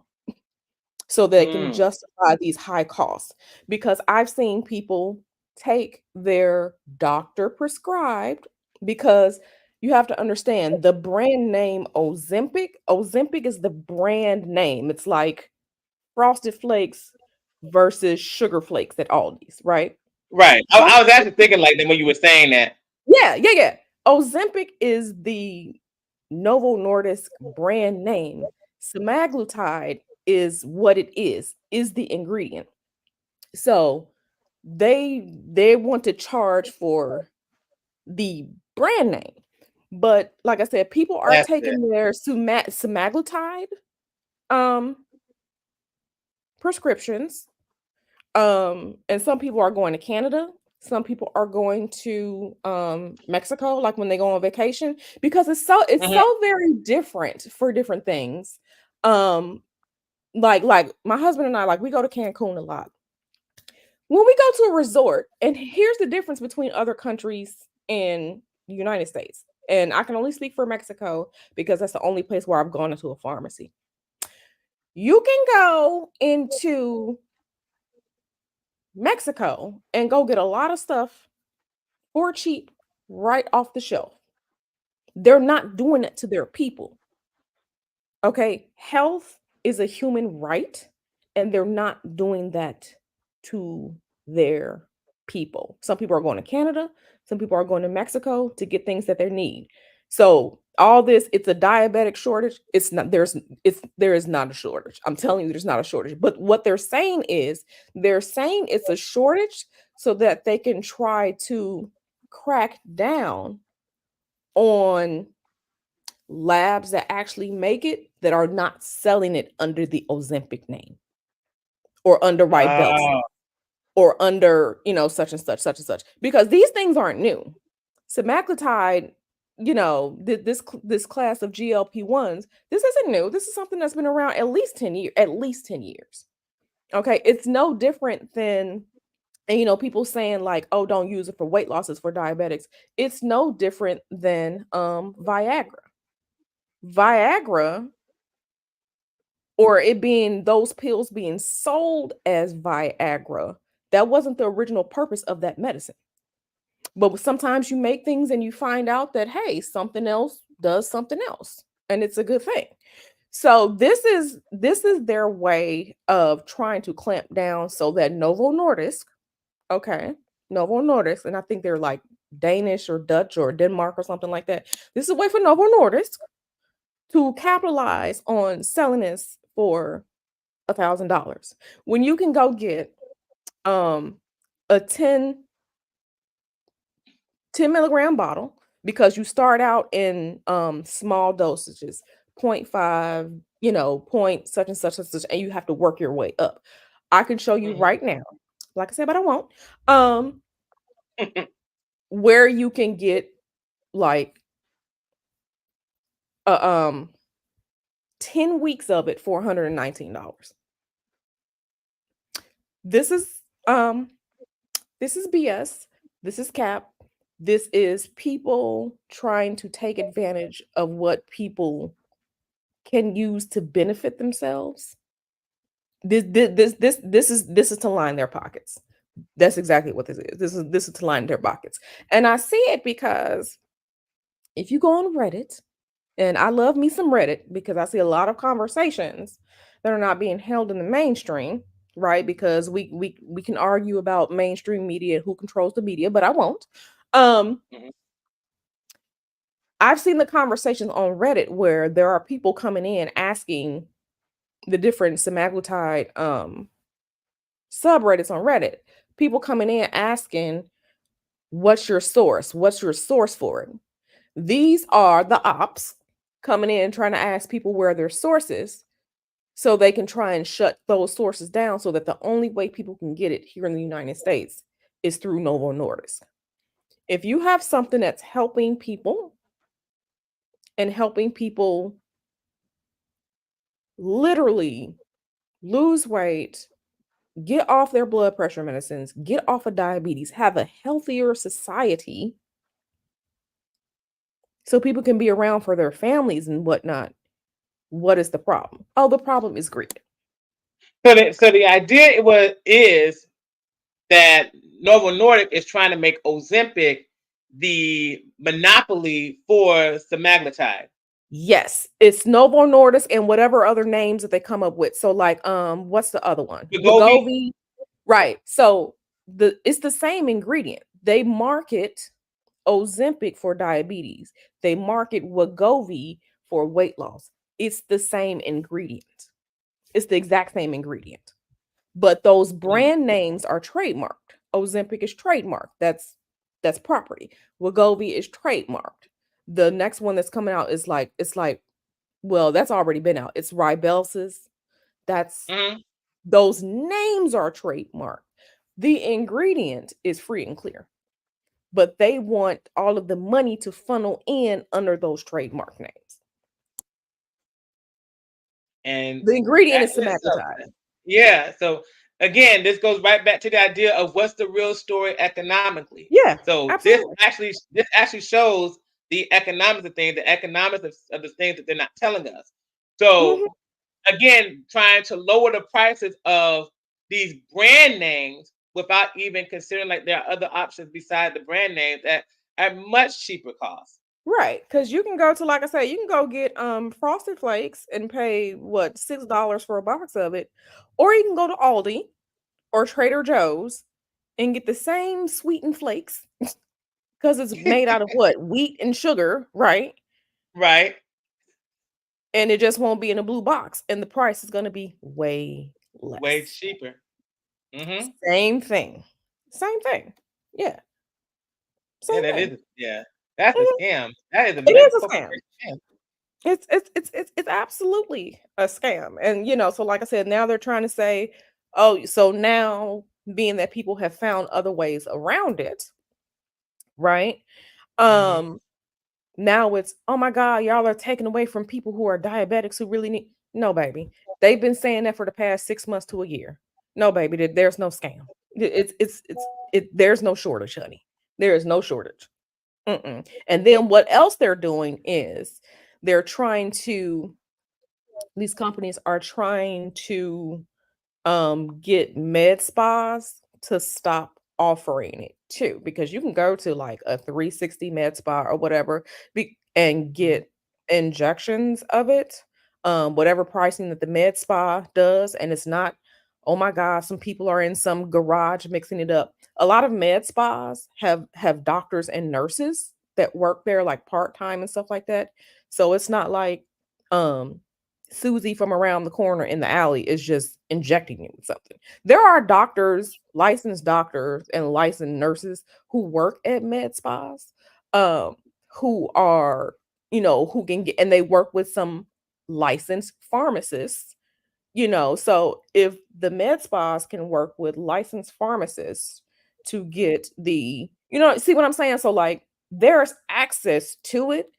so they can Mm. justify these high costs. Because I've seen people take their doctor prescribed, because you have to understand the brand name Ozempic. Ozempic is the brand name. It's like Frosted Flakes versus Sugar Flakes at Aldi's, right? Right. I Frosted was actually thinking like that when you were saying that. yeah. Ozempic is the Novo Nordisk brand name. Semaglutide is what it is the ingredient. So they want to charge for the brand name. But like I said, people are That's it. taking their semaglutide um prescriptions. And some people are going to Canada. Some people are going to Mexico, like when they go on vacation, because it's Mhm. so very different for different things. Um, like my husband and I, like we go to Cancun a lot. When we go to a resort, and here's the difference between other countries and the United States. And I can only speak for Mexico because that's the only place where I've gone into a pharmacy. You can go into Mexico and go get a lot of stuff for cheap right off the shelf. They're not doing it to their people. Okay. Health is a human right, and they're not doing that to their people. Some people are going to Canada, some people are going to Mexico to get things that they need. So all this, it's a diabetic shortage. It's not there is not a shortage. I'm telling you, there's not a shortage. But what they're saying it's a shortage so that they can try to crack down on labs that actually make it that are not selling it under the Ozempic name or under white belts Oh, or under, such and such, such and such, because these things aren't new. Semaglutide, this class of GLP-1s, this isn't new. This is something that's been around at least 10 years, at least 10 years. Okay. It's no different than, and people saying like, oh, don't use it for weight losses for diabetics. It's no different than Viagra. Viagra, or it being those pills being sold as Viagra, that wasn't the original purpose of that medicine. But sometimes you make things and you find out that, hey, something else does something else, and it's a good thing. So this is their way of trying to clamp down so that Novo Nordisk, okay, Novo Nordisk, and I think they're like Danish or Dutch or Denmark or something like that. This is a way for Novo Nordisk to capitalize on selling this for $1,000 when you can go get a 10 milligram bottle, because you start out in small dosages, point 0.5, point such and such and such, and you have to work your way up. I can show you mhm. right now, like I said, but I won't, um where you can get like a 10 weeks of it for $119. This is um this is BS. This is cap. This is people trying to take advantage of what people can use to benefit themselves. This is to line their pockets. That's exactly what this is. This is to line their pockets. And I see it because if you go on Reddit, and I love me some Reddit because I see a lot of conversations that are not being held in the mainstream, right? Because we can argue about mainstream media and who controls the media, but I won't. Um, Mhm. I've seen the conversations on Reddit where there are people coming in asking the different semaglutide subreddits on Reddit, people coming in asking, what's your source? What's your source for it? These are the ops coming in trying to ask people where their sources so they can try and shut those sources down so that the only way people can get it here in the United States is through Novo Nordisk. If you have something that's helping people and helping people literally lose weight, get off their blood pressure medicines, get off of diabetes, have a healthier society so people can be around for their families and whatnot, what is the problem? Oh, the problem is greed. So the idea is that Novo Nordisk is trying to make Ozempic the monopoly for semaglutide. Yes, it's Novo Nordisk and whatever other names that they come up with. So like what's the other one? Wegovy. Wegovy. Right. So it's the same ingredient. They market Ozempic for diabetes. They market Wegovy for weight loss. It's the same ingredient. It's the exact same ingredient. But those Mm. brand names are trademarked. Ozempic is trademarked. That's property. Wegovy is trademarked. The next one that's coming out is like it's like well, that's already been out. It's Ribelsis. That's Mhm. those names are trademarked. The ingredient is free and clear, but they want all of the money to funnel in under those trademark names. And The ingredient that is in itself, semaglutide. yeah. So again, this goes right back to the idea of what's the real story economically. Yeah, So this absolutely. actually this actually shows the economics of things, the economics of the things that they're not telling us. So Mhm. again, trying to lower the prices of these brand names without even considering like there are other options besides the brand names at much cheaper cost. Right, because you can go to, like I said, you can go get Frosted Flakes and pay what $6 for a box of it, or you can go to Aldi or Trader Joe's and get the same sweetened flakes because it's made out of what? Wheat and sugar, right? Right? And it just won't be in a blue box, and the price is going to be way Way less. cheaper. Hmm. Same thing. Same thing. Yeah, Yeah, same that thing. is yeah. That's a Mhm. scam. That is a It mega is a scam. corporation scam. It's absolutely a scam. And so like I said, now they're trying to say, oh, so now being that people have found other ways around it, right? Hmm. Um, Now it's, oh my God, y'all are taking away from people who are diabetics who really need. No, baby. They've been saying that for the past 6 months to a year. No, baby, there's no scam. There's no shortage, honey. There is no shortage. Mm-mm. And then what else they're doing is they're trying to, these companies are trying to get med spas to stop offering it too, because you can go to like a 360 med spa or whatever and Hmm. get injections of it, whatever pricing that the med spa does, and it's not, oh my god, some people are in some garage mixing it up. A lot of med spas have doctors and nurses that work there like part-time and stuff like that, so it's not like um Susie from around the corner in the alley is just injecting you with something. There are doctors, licensed doctors, and licensed nurses who work at med spas, um, who are, who can get, and they work with some licensed pharmacists, So if the med spas can work with licensed pharmacists to get see what I'm saying? So like there's access to it.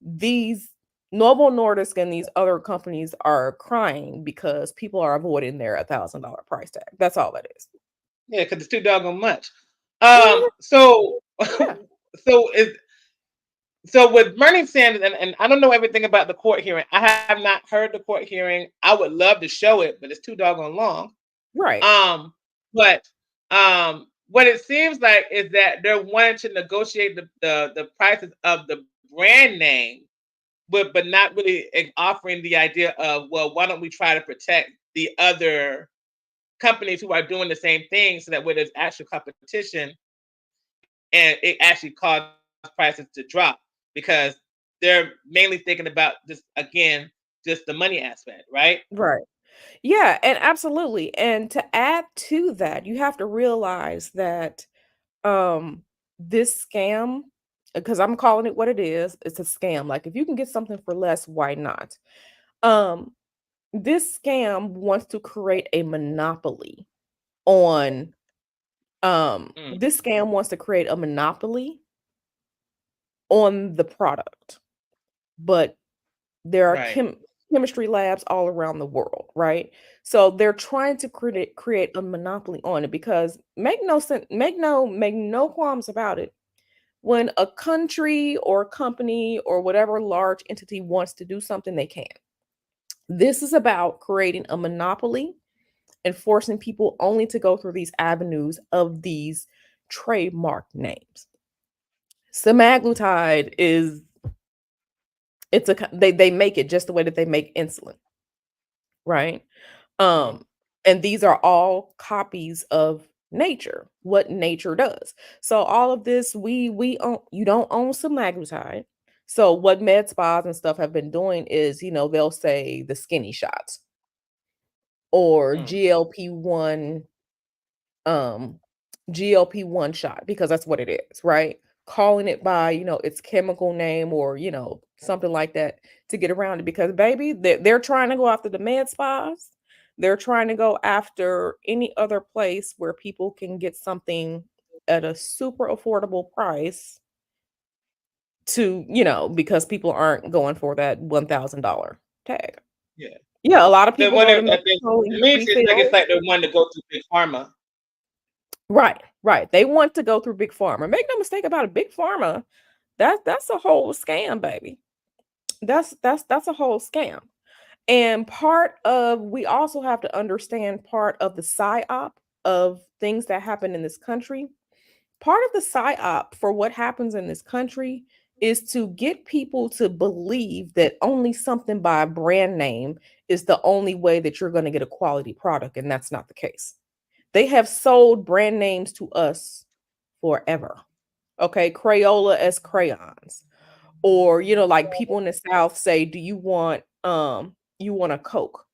These Novo Nordisk and these other companies are crying because people are avoiding their $1,000 price tag. That's all that is. Yeah, because it's too doggone much. Mhm. So Yeah. so is so with Bernie Sanders, and I don't know everything about the court hearing. I have not heard the court hearing. I would love to show it, but it's too doggone long. Right. But what it seems like is that they're wanting to negotiate the prices of the brand name, but not really offering the idea of, well, why don't we try to protect the other companies who are doing the same thing, so that where there's actual competition and it actually caused prices to drop, because they're mainly thinking about just, again, just the money aspect, right? Right. Yeah, and absolutely. And to add to that, you have to realize that um this scam, because I'm calling it what it is, it's a scam. Like if you can get something for less, why not? Um this scam wants to create a monopoly on Mm, this scam wants to create a monopoly on the product. But there are right. chemistry labs all around the world, right? So they're trying to create a monopoly on it because make no sense, make no qualms about it. When a country or company or whatever large entity wants to do something, they can. This is about creating a monopoly and forcing people only to go through these avenues of these trademark names. Semaglutide is they make it just the way that they make insulin, right? Mhm. Um, and these are all copies of nature, what nature does. So all of this, we own, you don't own semaglutide. So what med spas and stuff have been doing is, they'll say the skinny shots or Mm, um GLP-1 shot, because that's what it is, right? Calling it by, its chemical name or, something like that to get around it, because baby, they're trying to go after the med spas. They're trying to go after any other place where people can get something at a super affordable price to, because people aren't going for that $1,000 tag. yeah. Yeah, a lot of The people one go to that I think Mexico and to get me, it's refills. like the one to go to big pharma. Right, right. They want to go through big pharma. Make no mistake about it, big pharma, that's a whole scam, baby. That's a whole scam. And part of we also have to understand part of the psyop of things that happen in this country. Part of the psyop for what happens in this country is to get people to believe that only something by a brand name is the only way that you're going to get a quality product, and that's not the case. They have sold brand names to us forever. Okay, Crayola as crayons. Or, like people in the South say, do you want a Coke,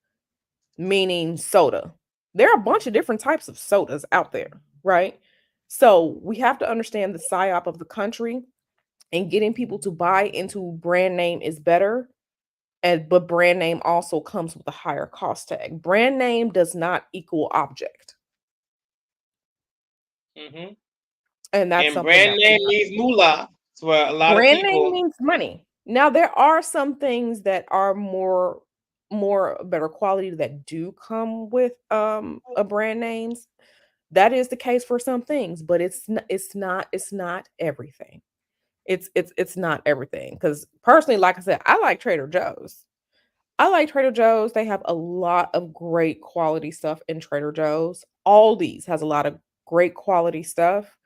meaning soda. There are a bunch of different types of sodas out there, right? So we have to understand the psyop of the country, and getting people to buy into brand name is better. And but brand name also comes with a higher cost tag. Brand name does not equal object. Hmm. And that's And something brand that we name have. means moolah for a lot of Brand name people. means money. Now there are some things that are more better quality that do come with a brand names. That is the case for some things, but it's not everything. It's not everything, cuz personally, like I said, I like Trader Joe's. I like Trader Joe's. They have a lot of great quality stuff in Trader Joe's. Aldi's has a lot of great quality stuff.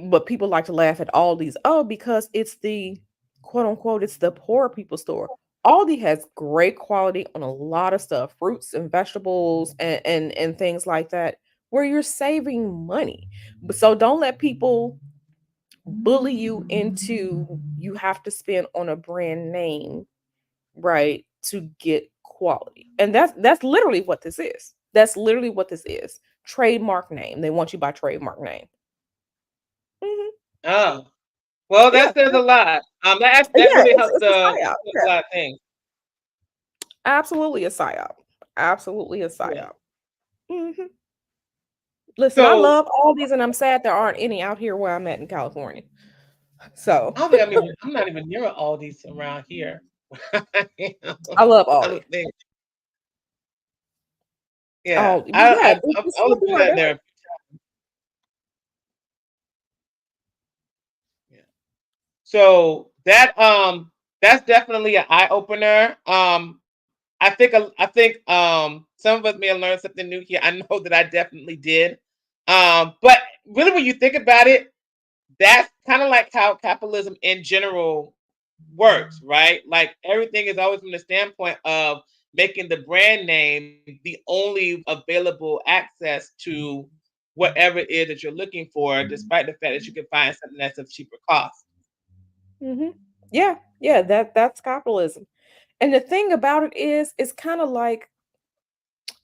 But people like to laugh at Aldi's. Oh, because it's the quote unquote, it's the poor people store. Aldi has great quality on a lot of stuff, fruits and vegetables and things like that, where you're saving money. But so don't let people bully you into you have to spend on a brand name, right, to get quality. And that's literally what this is. That's literally what this is. Trademark name. They want you by trademark name. Mhm. Oh, well, Yeah. that says a lot. That Yeah, really it's helps it's a psyop. help a Yeah, lot of things. absolutely a psyop. Absolutely a Yeah. psyop. Mhm. Listen, I So love all these, and I'm sad there aren't any out here where I'm at in California. So, I don't think I'm not even near all these around here You know, I love I Aldi. don't think. Yeah, Oh, but yeah, I've it's only people been are out doing. there. Yeah. So that's definitely an eye opener. I think some of us may have learned something new here. I know that I definitely did. But really, when you think about it, that's kind of like how capitalism in general works, right? Like everything is always from the standpoint of making the brand name the only available access to whatever it is that you're looking for, despite the fact that you can find something that's of cheaper cost. Hmm. Yeah, yeah, that's capitalism. And the thing about it is, it's kind of like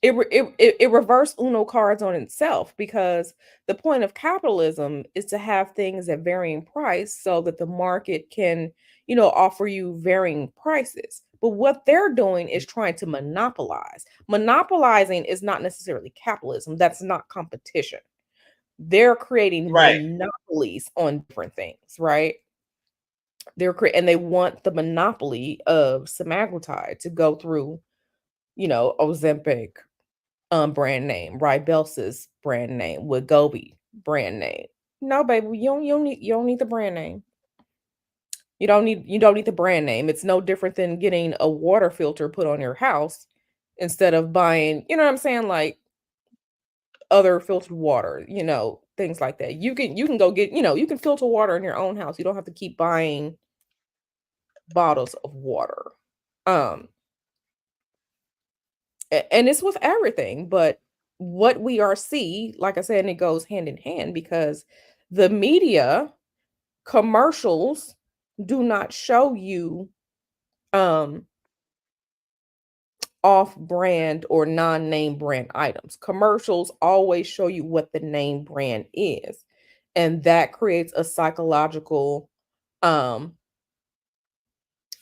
it reverse Uno cards on itself, because the point of capitalism is to have things at varying price so that the market can, offer you varying prices. But what they're doing is trying to monopolize. Monopolizing is not necessarily capitalism. That's not competition. They're creating Right. monopolies on different things, right? And they want the monopoly of semaglutide to go through, Ozempic, brand name, Rybelsus brand name, Wegovy brand name. No, baby, you don't need the brand name. You don't need the brand name. It's no different than getting a water filter put on your house instead of buying, you know what I'm saying, like other filtered water, things like that. You can go get, you can filter water in your own house. You don't have to keep buying bottles of water. Um and it's with everything, but what we are see, like I said, and it goes hand in hand, because the media commercials do not show you um off brand or non-name brand items. Commercials always show you what the name brand is, and that creates a psychological um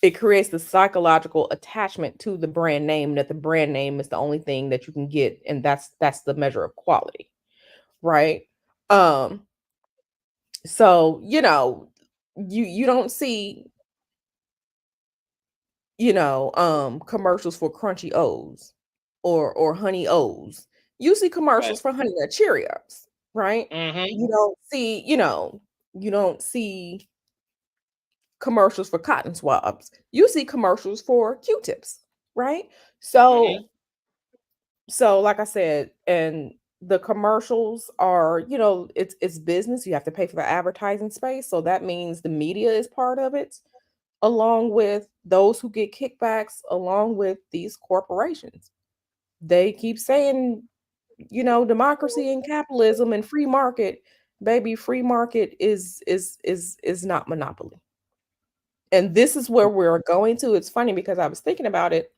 it creates the psychological attachment to the brand name, that the brand name is the only thing that you can get, and that's the measure of quality, right? um so you don't see, commercials for crunchy O's or honey O's. You see Right. commercials for Honey Nut Cheerios, right? Hmm. You don't see commercials for cotton swabs. You see commercials for Q-tips, right? So Hmm. so like I said, and the commercials are, it's business. You have to pay for the advertising space. So that means the media is part of it, along with those who get kickbacks, along with these corporations. They keep saying, democracy and capitalism and free market. Baby, free market is not monopoly. And this is where we're going to. It's funny because I was thinking about it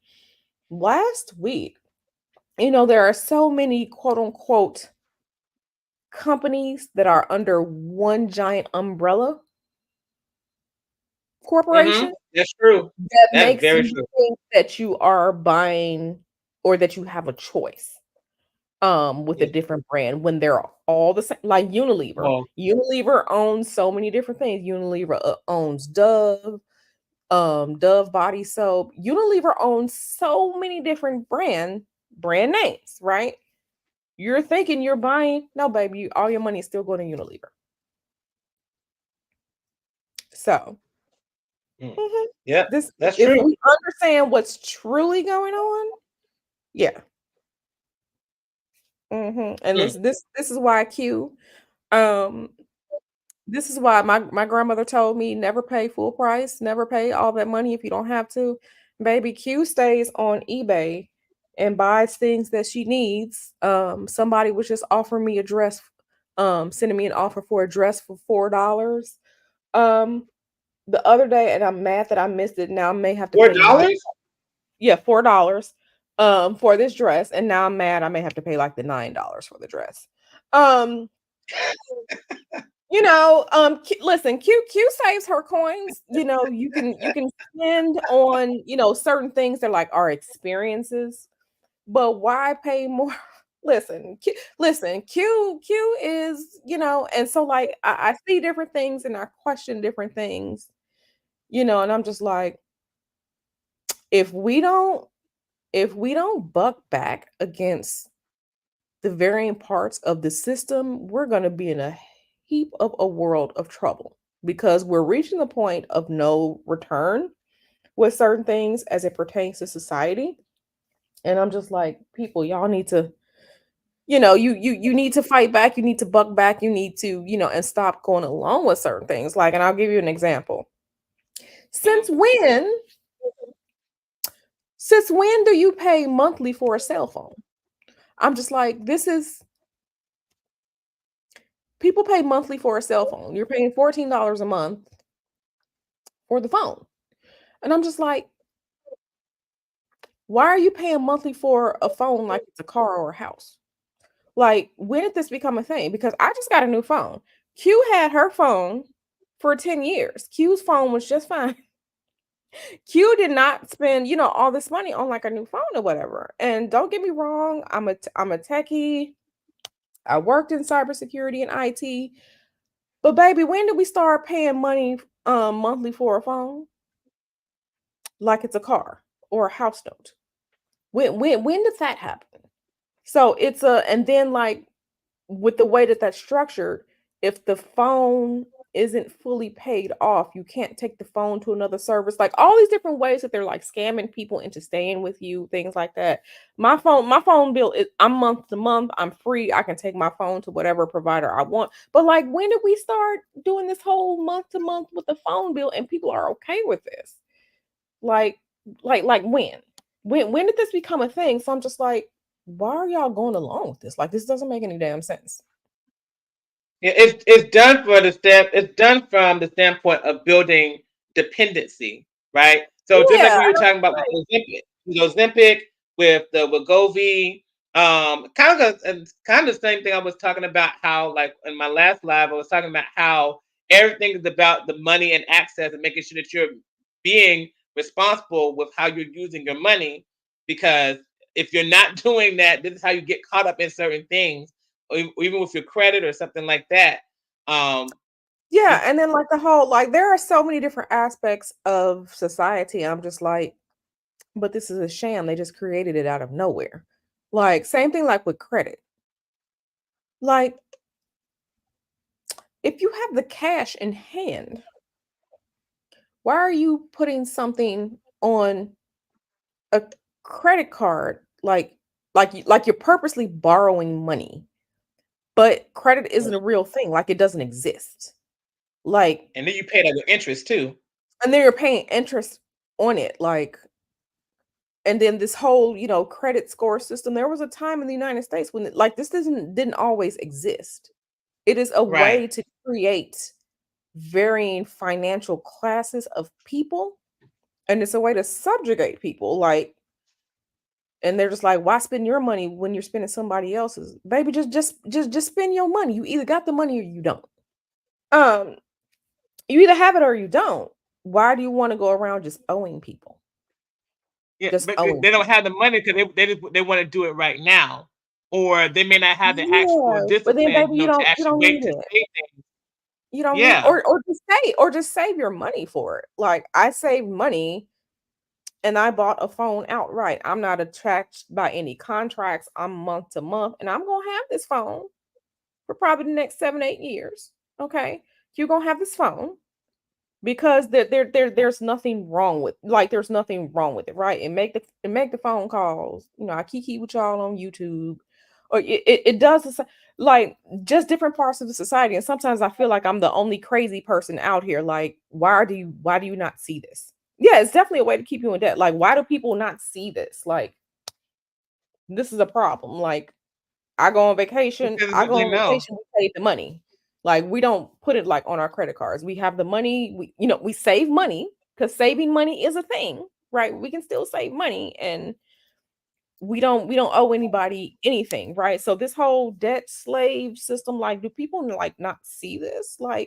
last week. There are so many quote unquote companies that are under one giant umbrella corporation That's true. that That's makes very you true. think that you are buying, or that you have a choice with a Yeah. different brand, when they're all the same. Like Unilever. Well, Unilever owns so many different things. Unilever owns Dove body soap. Unilever owns so many different brand names, right? You're thinking you're buying, no, baby, all your money is still going to Unilever. So, mm, mhm, yeah, this that's if true. we understand what's truly going on, yeah. And Mm. this is why um this is why my grandmother told me, never pay full price, never pay all that money if you don't have to. Baby, Q stays on eBay and buys things that she needs. Somebody was just offering me a dress, sending me an offer for a dress for $4. Um, the other day, and I'm mad that I missed it. Now I may have to Four pay dollars? yeah, $4 for this dress, and now I'm mad I may have to pay like the $9 for the dress. Um listen, Q saves her coins. You can spend on, certain things that like are experiences, but why pay more? Q is, and so like I see different things and I question different things, and I'm just like, if we don't buck back against the varying parts of the system, we're going to be in a heap of a world of trouble because we're reaching the point of no return with certain things as it pertains to society. And I'm just like, people, y'all need to, you need to fight back, you need to buck back, you need to, and stop going along with certain things. Like, and I'll give you an example. Mhm. Since when since when do you pay monthly for a cell phone? I'm just like, this is people pay monthly for a cell phone. You're paying $14 a month for the phone. And I'm just like, why are you paying monthly for a phone like it's a car or a house? Like, when did this become a thing? Because I just got a new phone. Q had her phone for 10 years. Q's phone was just fine. Q did not spend, all this money on like a new phone or whatever. And don't get me wrong, I'm a techie. I worked in cybersecurity and IT. But baby, when did we start paying money monthly for a phone like it's a car or a house note? When did that happen? So it's a and then like with the way that that's structured, if the phone isn't fully paid off, you can't take the phone to another service. Like all these different ways that they're like scamming people into staying with you, things like that. My phone bill is I'm month to month. I'm free. I can take my phone to whatever provider I want. But like when did we start doing this whole month to month with the phone bill and people are okay with this? Like like when? When did this become a thing? So I'm just like, why are y'all going along with this? Like this doesn't make any damn sense. Yeah, it's done for the step. It's done from the standpoint of building dependency, right? So just like Yeah, we were talking about with Ozempic with the Wegovy, kind of the same thing I was talking about. How like in my last live, I was talking about how everything is about the money and access and making sure that you're being responsible with how you're using your money. Because if you're not doing that, this is how you get caught up in certain things or even with your credit or something like that. Um, yeah, you, and then like the whole like there are so many different aspects of society. I'm just like, but this is a sham. They just created it out of nowhere. Like same thing like with credit. Like if you have the cash in hand, why are you putting something on a credit card like you're purposely borrowing money, but credit isn't a real thing, like it doesn't exist. Like and then you pay that with interest too. and then you're paying interest on it, like and then this whole, credit score system. There was a time in the United States when like this didn't always exist. It is a Right. way to create varying financial classes of people, and it's a way to subjugate people, like and they're just like, why spend your money when you're spending somebody else's? Baby, just spend your money. You either got the money or you don't. Um, you either have it or you don't. Why do you want to go around just owing people? Yeah, Just but owing they don't people. have the money because they want to do it right now, or they may not have the actual Yeah, but then discipline, baby, you to don't you actually don't wait need to it. say things. You don't need Yeah, or just save your money for it. Like I saved money and I bought a phone outright. I'm not attached by any contracts. I'm month to month, and I'm gonna have this phone for probably the next 7, 8 years. Okay, you're gonna have this phone because there's nothing wrong with there's nothing wrong with it, right? And make the phone calls. I kiki with y'all on YouTube, or it does like just different parts of the society. And sometimes I feel like I'm the only crazy person out here. Like, why do you not see this? Yeah, it's definitely a way to keep you in debt. Like, why do people not see this? Like, this is a problem. Like, because it's I what go they on know. vacation, we save the money. Like we don't put it like on our credit cards. We have the money, we save money because saving money is a thing, right? We can still save money and we don't owe anybody anything, right? So this whole debt slave system, like, do people like not see this? Mm,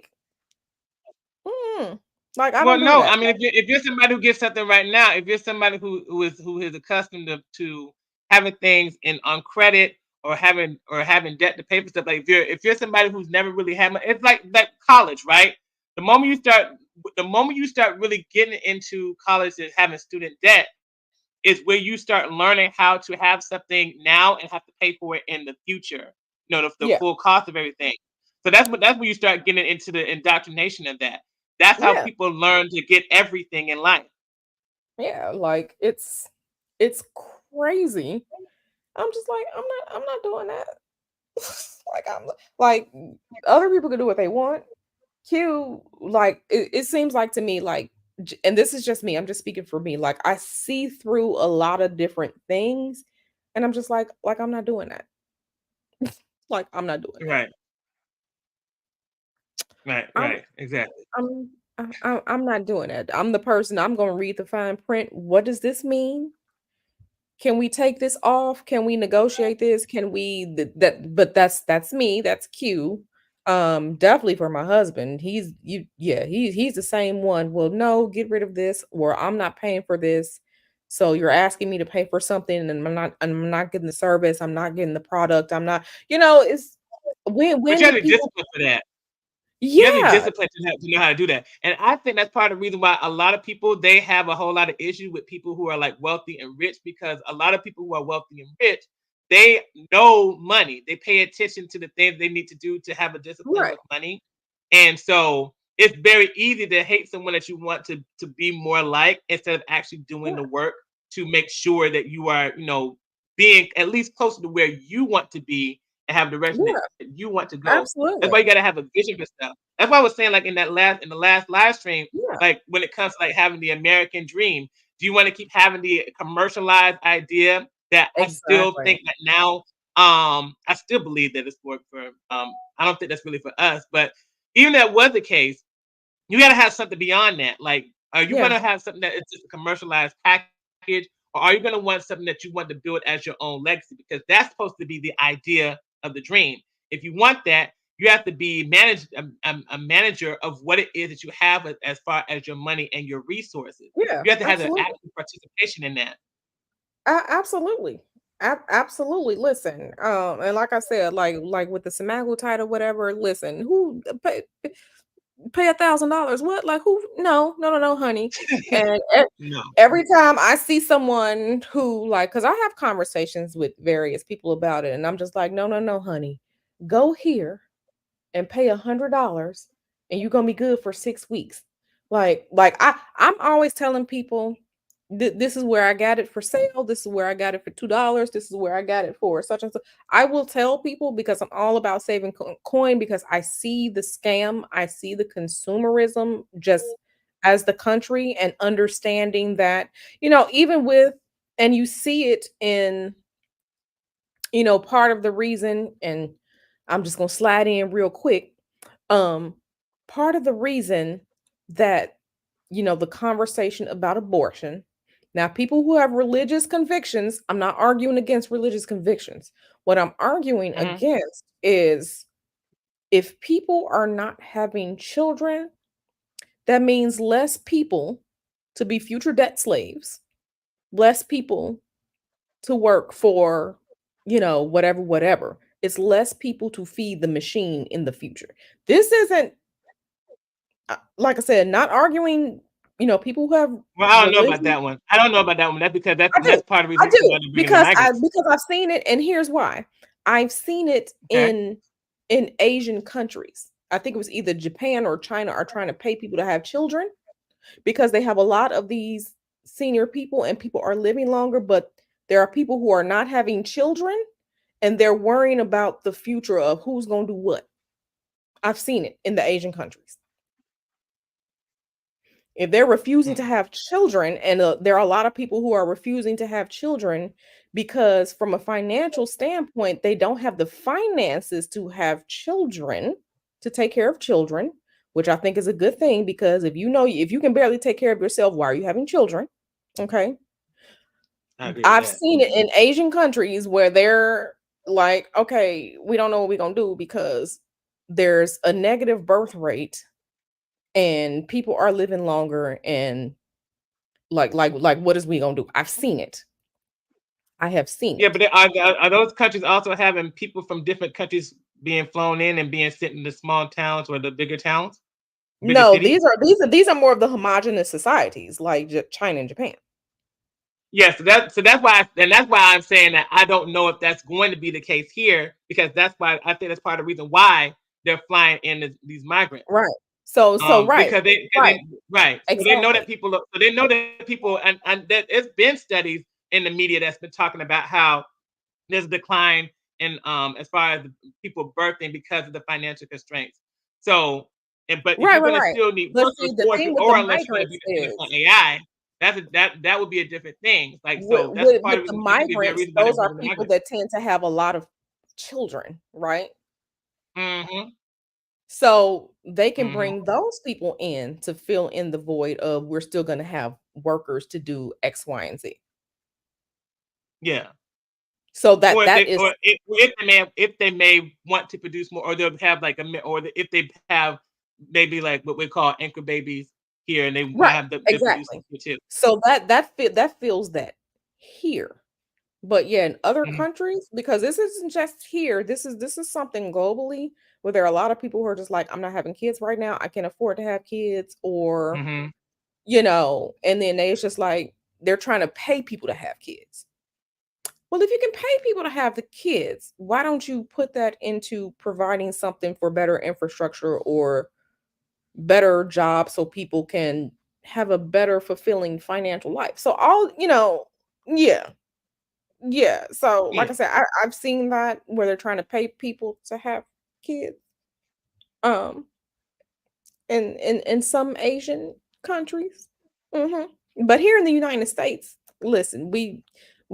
like I Well, don't do no, that. I mean, if you're somebody who gets something right now, if you're somebody who is accustomed to having things in on credit or having debt to pay for stuff, like if you're somebody who's never really had money, it's like college, right? The moment you start the moment you start really getting into college and having student debt, is where you start learning how to have something now and have to pay for it in the future. You know, the Yeah. full cost of everything. So that's when you start getting into the indoctrination of that. That's how Yeah. people learn to get everything in life. Yeah. Like it's crazy. I'm just like, I'm not doing that. Like like other people can do what they want. Q, like it seems like to me, like, and this is just me, I'm just speaking for me. Like I see through a lot of different things, and I'm just like I'm not doing that. Like I'm not doing that. Right, right, I'm right. Exactly. I'm not doing that. I'm the person, I'm gonna read the fine print. What does this mean? Can we take this off? Can we negotiate this? Can we that but that's me, that's Q. Definitely for my husband. He's the same one. Well, no, get rid of this, or I'm not paying for this. So you're asking me to pay for something and I'm not getting the service, I'm not getting the product, I'm not, it's But when you do have the people discipline for that. You have the yeah, discipline to know how to do that. And I think that's part of the reason why a lot of people they have a whole lot of issue with people who are like wealthy and rich, because a lot of people who are wealthy and rich, they know money. They pay attention to the things they need to do to have a discipline right. with money. And so it's very easy to hate someone that you want to be more like, instead of actually doing Yeah, the work to make sure that you are, being at least closer to where you want to be and have the direction that yeah, you want to go. That's absolutely. why you got to have a vision for stuff. That's why I was saying, like in the last live stream, Yeah, like when it comes to like having the American dream, do you want to keep having the commercialized idea that I still exactly. think that now, I still believe that it's for I don't think that's really for us, but even that was the case, you got to have something beyond that. Like, are you going Yeah, to have something that is just a commercialized package, or are you going to want something that you want to build as your own legacy? Because that's supposed to be the idea of the dream. If you want that, you have to be a manager of what it is that you have as far as your money and your resources. yeah, You have to have the absolutely. active participation in that. Absolutely. Absolutely. Listen, and like I said, like with the semaglutide or whatever, listen, who pay $1,000? What? Like who? No, no, no, no, honey. And No. every time I see someone who like, because I have conversations with various people about it, and I'm just like, no, no, no, honey, go here and pay $100 and you're gonna be good for 6 weeks. I'm always telling people, this is where I got it for sale, this is where I got it for $2, this is where I got it for such and such. I will tell people because I'm all about saving coin, because I see the scam, I see the consumerism just as the country, and understanding that, even with, and you see it in, part of the reason, and I'm just going to slide in real quick. Um, Part of the reason that, the conversation about abortion, now people who have religious convictions, I'm not arguing against religious convictions. What I'm arguing Mhm. against is, if people are not having children, that means less people to be future debt slaves, less people to work for, whatever. It's less people to feed the machine in the future. This isn't, like I said, not arguing, people who have Well, I don't know about religion. that one. I don't know about that one. That's because I that's do. part of the I reason do why they're bringing the because migrants. I've seen it, and here's why. I've seen it Okay. in Asian countries. I think it was either Japan or China are trying to pay people to have children, because they have a lot of these senior people, and people are living longer, but there are people who are not having children, and they're worrying about the future of who's going to do what. I've seen it in the Asian countries. If they're refusing to Hmm. have children, and there are a lot of people who are refusing to have children because, from a financial standpoint, they don't have the finances to have children, to take care of children, which I think is a good thing, because if you can barely take care of yourself, why are you having children? Okay. I agree with I've that. seen it in Asian countries where they're like, okay, we don't know what we're going to do because there's a negative birth rate and people are living longer, and like what is we going to do? I've seen it. I have seen Yeah, it. but are those countries also having people from different countries being flown in and being sent in the small towns or the bigger towns, bigger No, cities? these are more of the homogenous societies like China and Japan. Yeah, so that's why I'm saying that I don't know if that's going to be the case here, because that's why I think that's part of the reason why they're flying in these migrants. Right. So right. Because Right. right, so they know that Exactly. people, and there's been studies in the media that's been talking about how there's a decline in as far as the people birthing because of the financial constraints. So, but if Right, you're right, going to right. still need But workers, see, the thing with the or unless you're going to be migrants dependent on is AI, that would be a different thing. Like, with, so that's with, part with of the the reason. That could be a very migrants, reason why they're those are bringing the people migrants. that tend to have a lot of children, right? Hmm. So they can Hmm. bring those people in to fill in the void of we're still going to have workers to do X, Y, and Z. Yeah. So Or that is if they may want to produce more, or they'll have like if they have maybe like what we call anchor babies here, and they want to right, have the producers exactly. here too. So that feels that here. But yeah, in other Hmm. countries, because this isn't just here, this is something globally where there are a lot of people who are just like, I'm not having kids right now. I can't afford to have kids, or Hmm. and then it's just like they're trying to pay people to have kids. Well, if you can pay people to have the kids, why don't you put that into providing something for better infrastructure or better jobs so people can have a better fulfilling financial life? So yeah. Yeah. So like Yeah. I said, I've seen that where they're trying to pay people to have kids. Um in some Asian countries. hmm But here in the United States, listen, we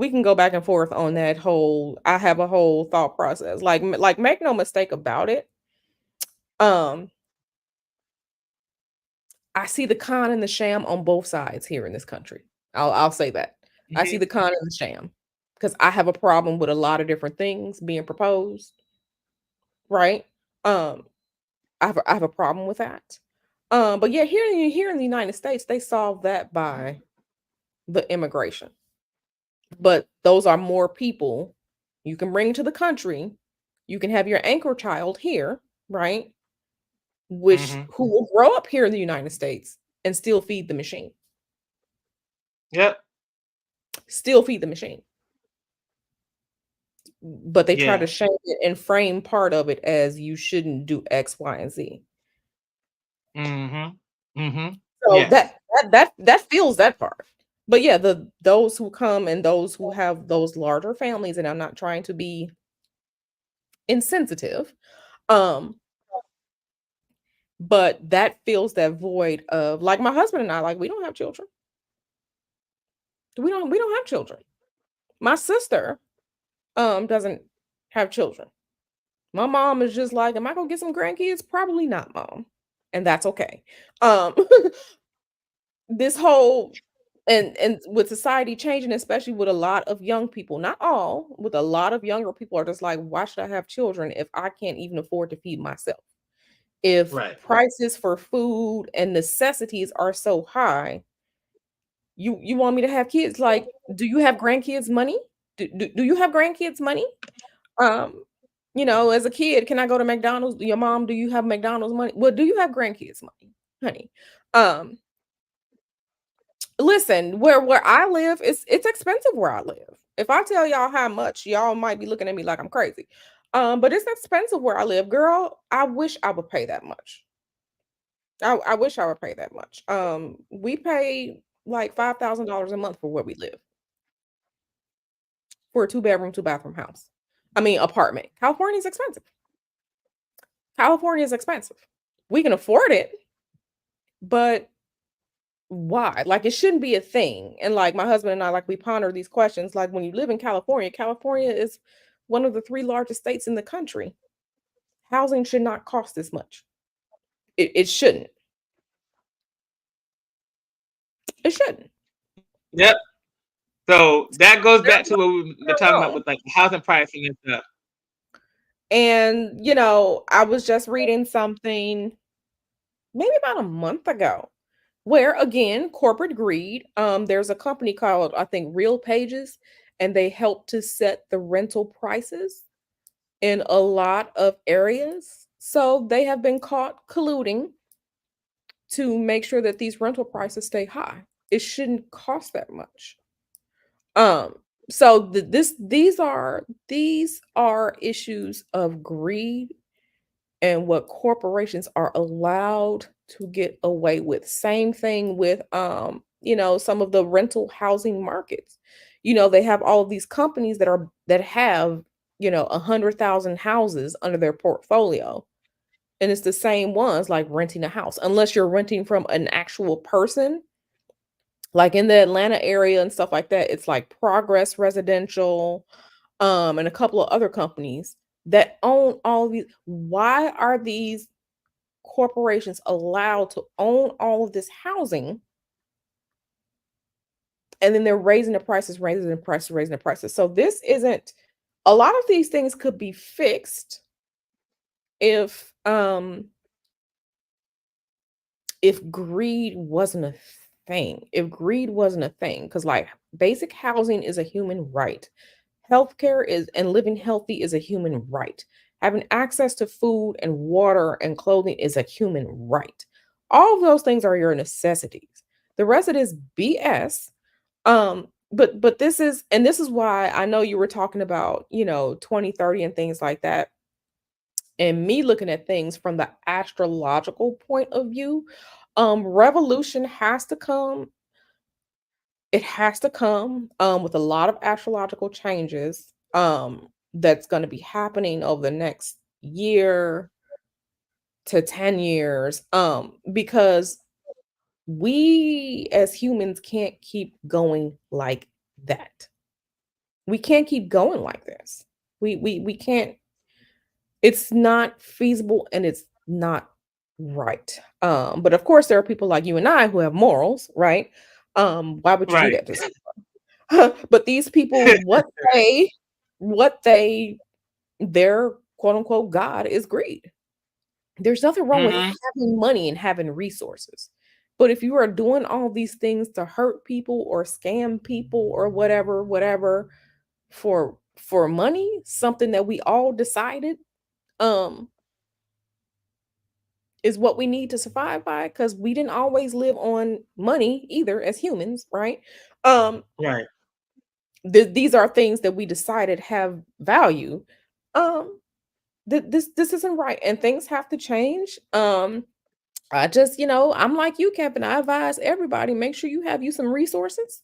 can go back and forth on that whole. I have a whole thought process. Like make no mistake about it. Um, I see the con and the sham on both sides here in this country. I'll say that. I see Hmm. the con and the sham because I have a problem with a lot of different things being proposed. Right. Um, I have a problem with that. But yeah, here in the United States, they solve that by the immigration. But those are more people you can bring to the country. You can have your anchor child here, right? Which Hmm. who will grow up here in the United States and still feed the machine. Yep. Still feed the machine. But they try to Yeah. shame it and frame part of it as you shouldn't do X, Y, and Z. Hmm. Hmm. So Yes. that feels that part. But yeah, those who come and those who have those larger families, and I'm not trying to be insensitive, um, but that fills that void of like my husband and I, like we don't have children. We don't have children. My sister doesn't have children. My mom is just like, am I gonna get some grandkids? Probably not, mom. And that's okay. Um this whole and with society changing, especially with a lot of young people, not all, with a lot of younger people are just like, why should I have children if I can't even afford to feed myself? If Right. prices for food and necessities are so high, you want me to have kids? Like, do you have grandkids money? Do you have grandkids money? Um, as a kid, can I go to McDonald's? Your mom, do you have McDonald's money? Well, do you have grandkids money, honey? Um, Listen, where I live, it's expensive where I live. If I tell y'all how much, y'all might be looking at me like I'm crazy. But it's expensive where I live, girl. I wish I would pay that much. I wish I would pay that much. We pay like $5,000 a month for where we live for a 2 bedroom, 2 bathroom house. I mean, apartment. California is expensive. California is expensive. We can afford it, but why? Like it shouldn't be a thing. And like my husband and I, like we ponder these questions. Like when you live in California, California is one of the three largest states in the country. Housing should not cost this much. It shouldn't. It shouldn't. Yep. So that goes There's back to what we were nothing talking about wrong. with like housing pricing and stuff. And I was just reading something maybe about a month ago where again corporate greed. There's a company called I think Real Pages, and they help to set the rental prices in a lot of areas. So they have been caught colluding to make sure that these rental prices stay high. It shouldn't cost that much. Um, so these are issues of greed and what corporations are allowed to get away with. Same thing with some of the rental housing markets. They have all of these companies that have 100,000 houses under their portfolio. And it's the same ones like renting a house, unless you're renting from an actual person, like in the Atlanta area and stuff like that. It's like Progress Residential, and a couple of other companies that own all of these. Why are these corporations allowed to own all of this housing? And then they're raising the prices, raising the prices, raising the prices. So this isn't a lot of these things could be fixed if greed wasn't a thing. If greed wasn't a thing, because like basic housing is a human right. Healthcare is and living healthy is a human right. Having access to food and water and clothing is a human right. All of those things are your necessities. The rest of it is BS. But this is why I know you were talking about, 2030 and things like that. And me looking at things from the astrological point of view, revolution has to come. It has to come with a lot of astrological changes that's going to be happening over the next year to 10 years, because we as humans can't keep going like that. We can't keep going like this. We can't. It's not feasible and it's not right. But of course, there are people like you and I who have morals, right? Why would you do Right. that to someone? But these people, what they, their quote unquote God is greed. There's nothing wrong with Hmm. having money and having resources. But if you are doing all these things to hurt people or scam people or whatever, for money, something that we all decided um is what we need to survive by, because we didn't always live on money either as humans, right? um Right. these are things that we decided have value. um this isn't right and things have to change. I just, I'm like you, Kevin. I advise everybody, make sure you have you some resources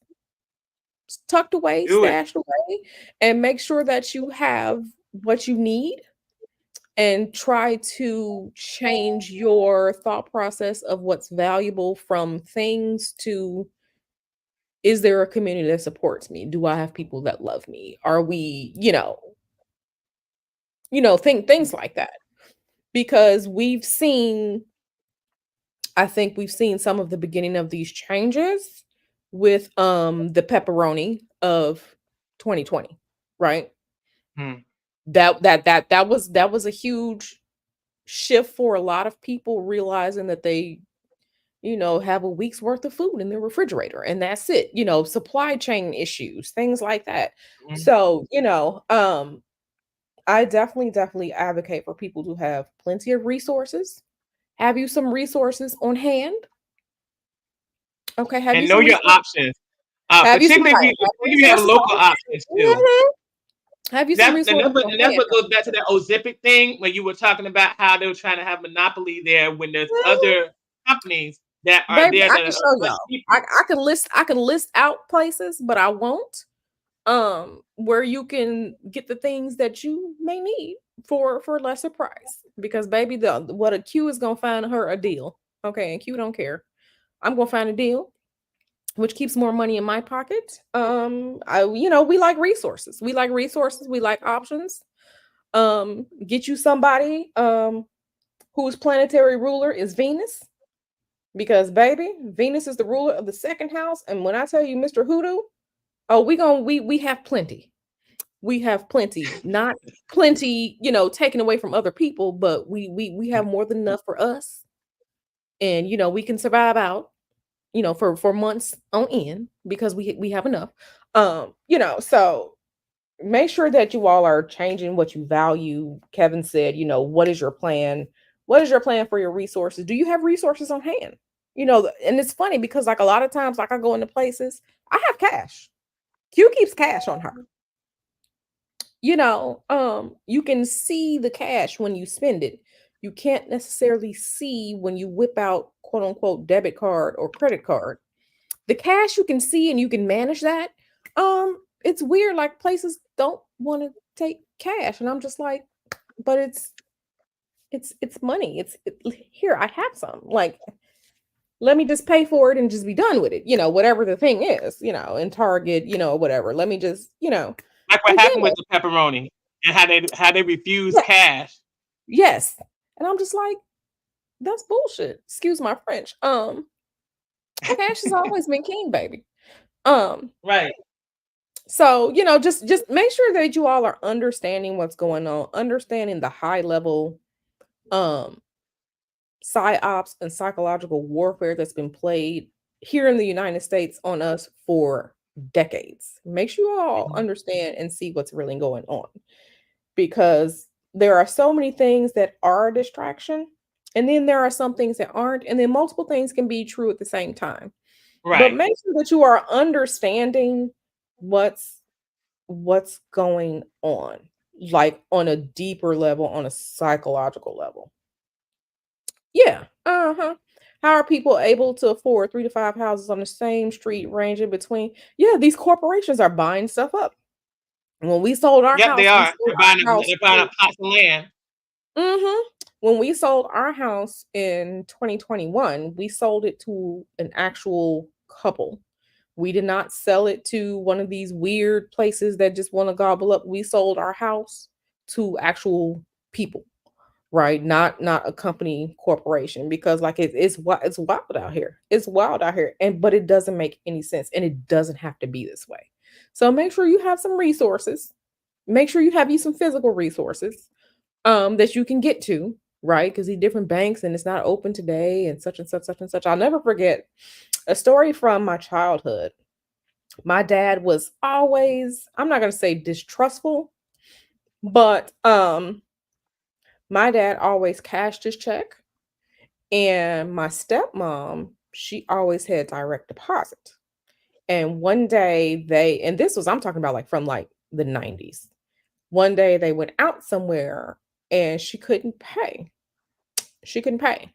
tucked away, Do it. stashed away, and make sure that you have what you need, and try to change your thought process of what's valuable from things to, is there a community that supports me? Do I have people that love me? Are we, things like that. Because I think we've seen some of the beginning of these changes with the pepperoni of 2020, right? Hmm. That was a huge shift for a lot of people, realizing that they, have a week's worth of food in their refrigerator and that's it, supply chain issues, things like that. Hmm. So, I definitely advocate for people to have plenty of resources. Have you some resources on hand? Okay, have you And know some your resources? options. Have you some Particularly if right, you have particularly if you have resources local on options hand? too. Mhm. Have you some That's and resources on that's hand? what goes back to that Ozempic thing where you were talking about how they were trying to have monopoly there when there's Mhm. other companies that are Baby, there I that can are show much y'all. cheaper. I can list out places, but I won't. Where you can get the things that you may need for lesser price. Because baby, the what a Q is gonna find her a deal. Okay, and Q don't care. I'm gonna find a deal which keeps more money in my pocket. We like resources. We like resources. We like options. Get you somebody whose planetary ruler is Venus, because baby, Venus is the ruler of the second house. And when I tell you, Mr. Hoodoo, oh, we have plenty. We have plenty, not plenty, taken away from other people, but we have more than enough for us. And we can survive out, for months on end, because we have enough. So make sure that you all are changing what you value. Kevin said, what is your plan? What is your plan for your resources? Do you have resources on hand? And it's funny because like a lot of times, like I go into places, I have cash. Q keeps cash on her. You can see the cash when you spend it. You can't necessarily see when you whip out quote unquote debit card or credit card. The cash you can see and you can manage that. It's weird, like places don't want to take cash, and I'm just like, but it's money. Here, I have some. Like, let me just pay for it and just be done with it. Whatever the thing is, in Target, whatever. Let me just, Like what and happened then with the pepperoni and how they refused yeah, cash. yes. And I'm just like, that's bullshit. Excuse my French. Cash has always been king, baby. Um, Right. so just make sure that you all are understanding what's going on, understanding the high level um psyops and psychological warfare that's been played here in the United States on us for decades. Make sure you all Mhm. understand and see what's really going on, because there are so many things that are a distraction, and then there are some things that aren't, and then multiple things can be true at the same time. But Right. make sure that you are understanding what's going on, like on a deeper level, on a psychological level. Yeah. Uh-huh. How are people able to afford 3 to 5 houses on the same street, ranging between? Yeah, these corporations are buying stuff up. When we sold our Yep, they house, we are. sold They're buying our up house. they're buying up plots of land. When we sold our house in 2021, we sold it to an actual couple. We did not sell it to one of these weird places that just want to gobble up. We sold our house to actual people, right? Not a company corporation, because like it's wild out here. It's wild out here, and but it doesn't make any sense, and it doesn't have to be this way. So make sure you have some resources. Make sure you have you some physical resources that you can get to, right? Because these different banks and it's not open today and such and such, such and such. I'll never forget a story from my childhood. My dad was always, I'm not gonna say distrustful, but my dad always cashed his check, and my stepmom, she always had direct deposit. And one day and this was, I'm talking about like from like the 90s. One day they went out somewhere and she couldn't pay. She couldn't pay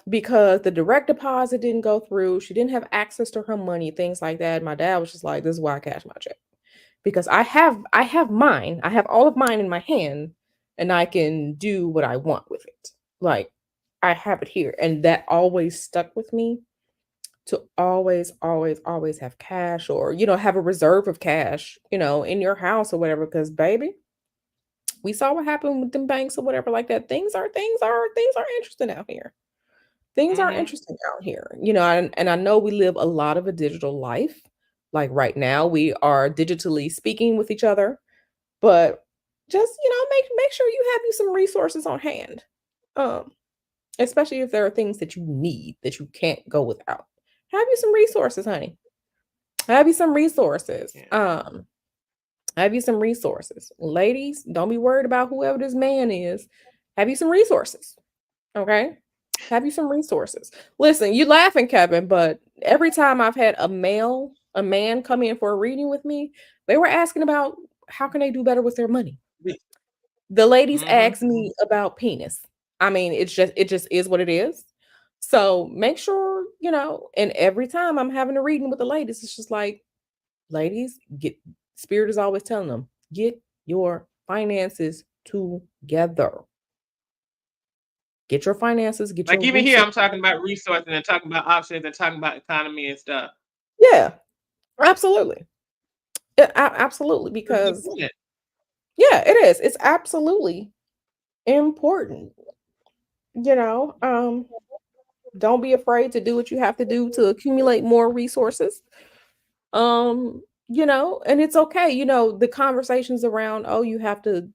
because the direct deposit didn't go through. She didn't have access to her money, things like that. My dad was just like, "This is why I cash my check, because I have mine. I have all of mine in my hand, and I can do what I want with it. Like, I have it here." And that always stuck with me, to always, always, always have cash, or have a reserve of cash, in your house or whatever. Because baby, we saw what happened with them banks or whatever like that. Things are interesting out here. Things are Mhm. interesting out here, and I know we live a lot of a digital life. Like right now, we are digitally speaking with each other, but just make sure you have you some resources on hand, um, especially if there are things that you need that you can't go without. Have you some resources, honey. Have you some resources. Yeah. Have you some resources, ladies. Don't be worried about whoever this man is. Have you some resources. Okay. Have you some resources. Listen, you laughing, Kevin, but every time I've had a man come in for a reading with me, they were asking about how can they do better with their money. The ladies Mhm. asked me about penis. I mean, it just is what it is. So make sure, and every time I'm having a reading with the ladies, it's just like, ladies, get spirit is always telling them, get your finances together. Get your finances, get Like your even here, resources. I'm talking about resources and talking about options and talking about economy and stuff. Yeah, absolutely. Yeah, absolutely, It's because important. yeah, it is. It's absolutely important. You know, um, don't be afraid to do what you have to do to accumulate more resources. And it's okay. The conversations around, oh, you have to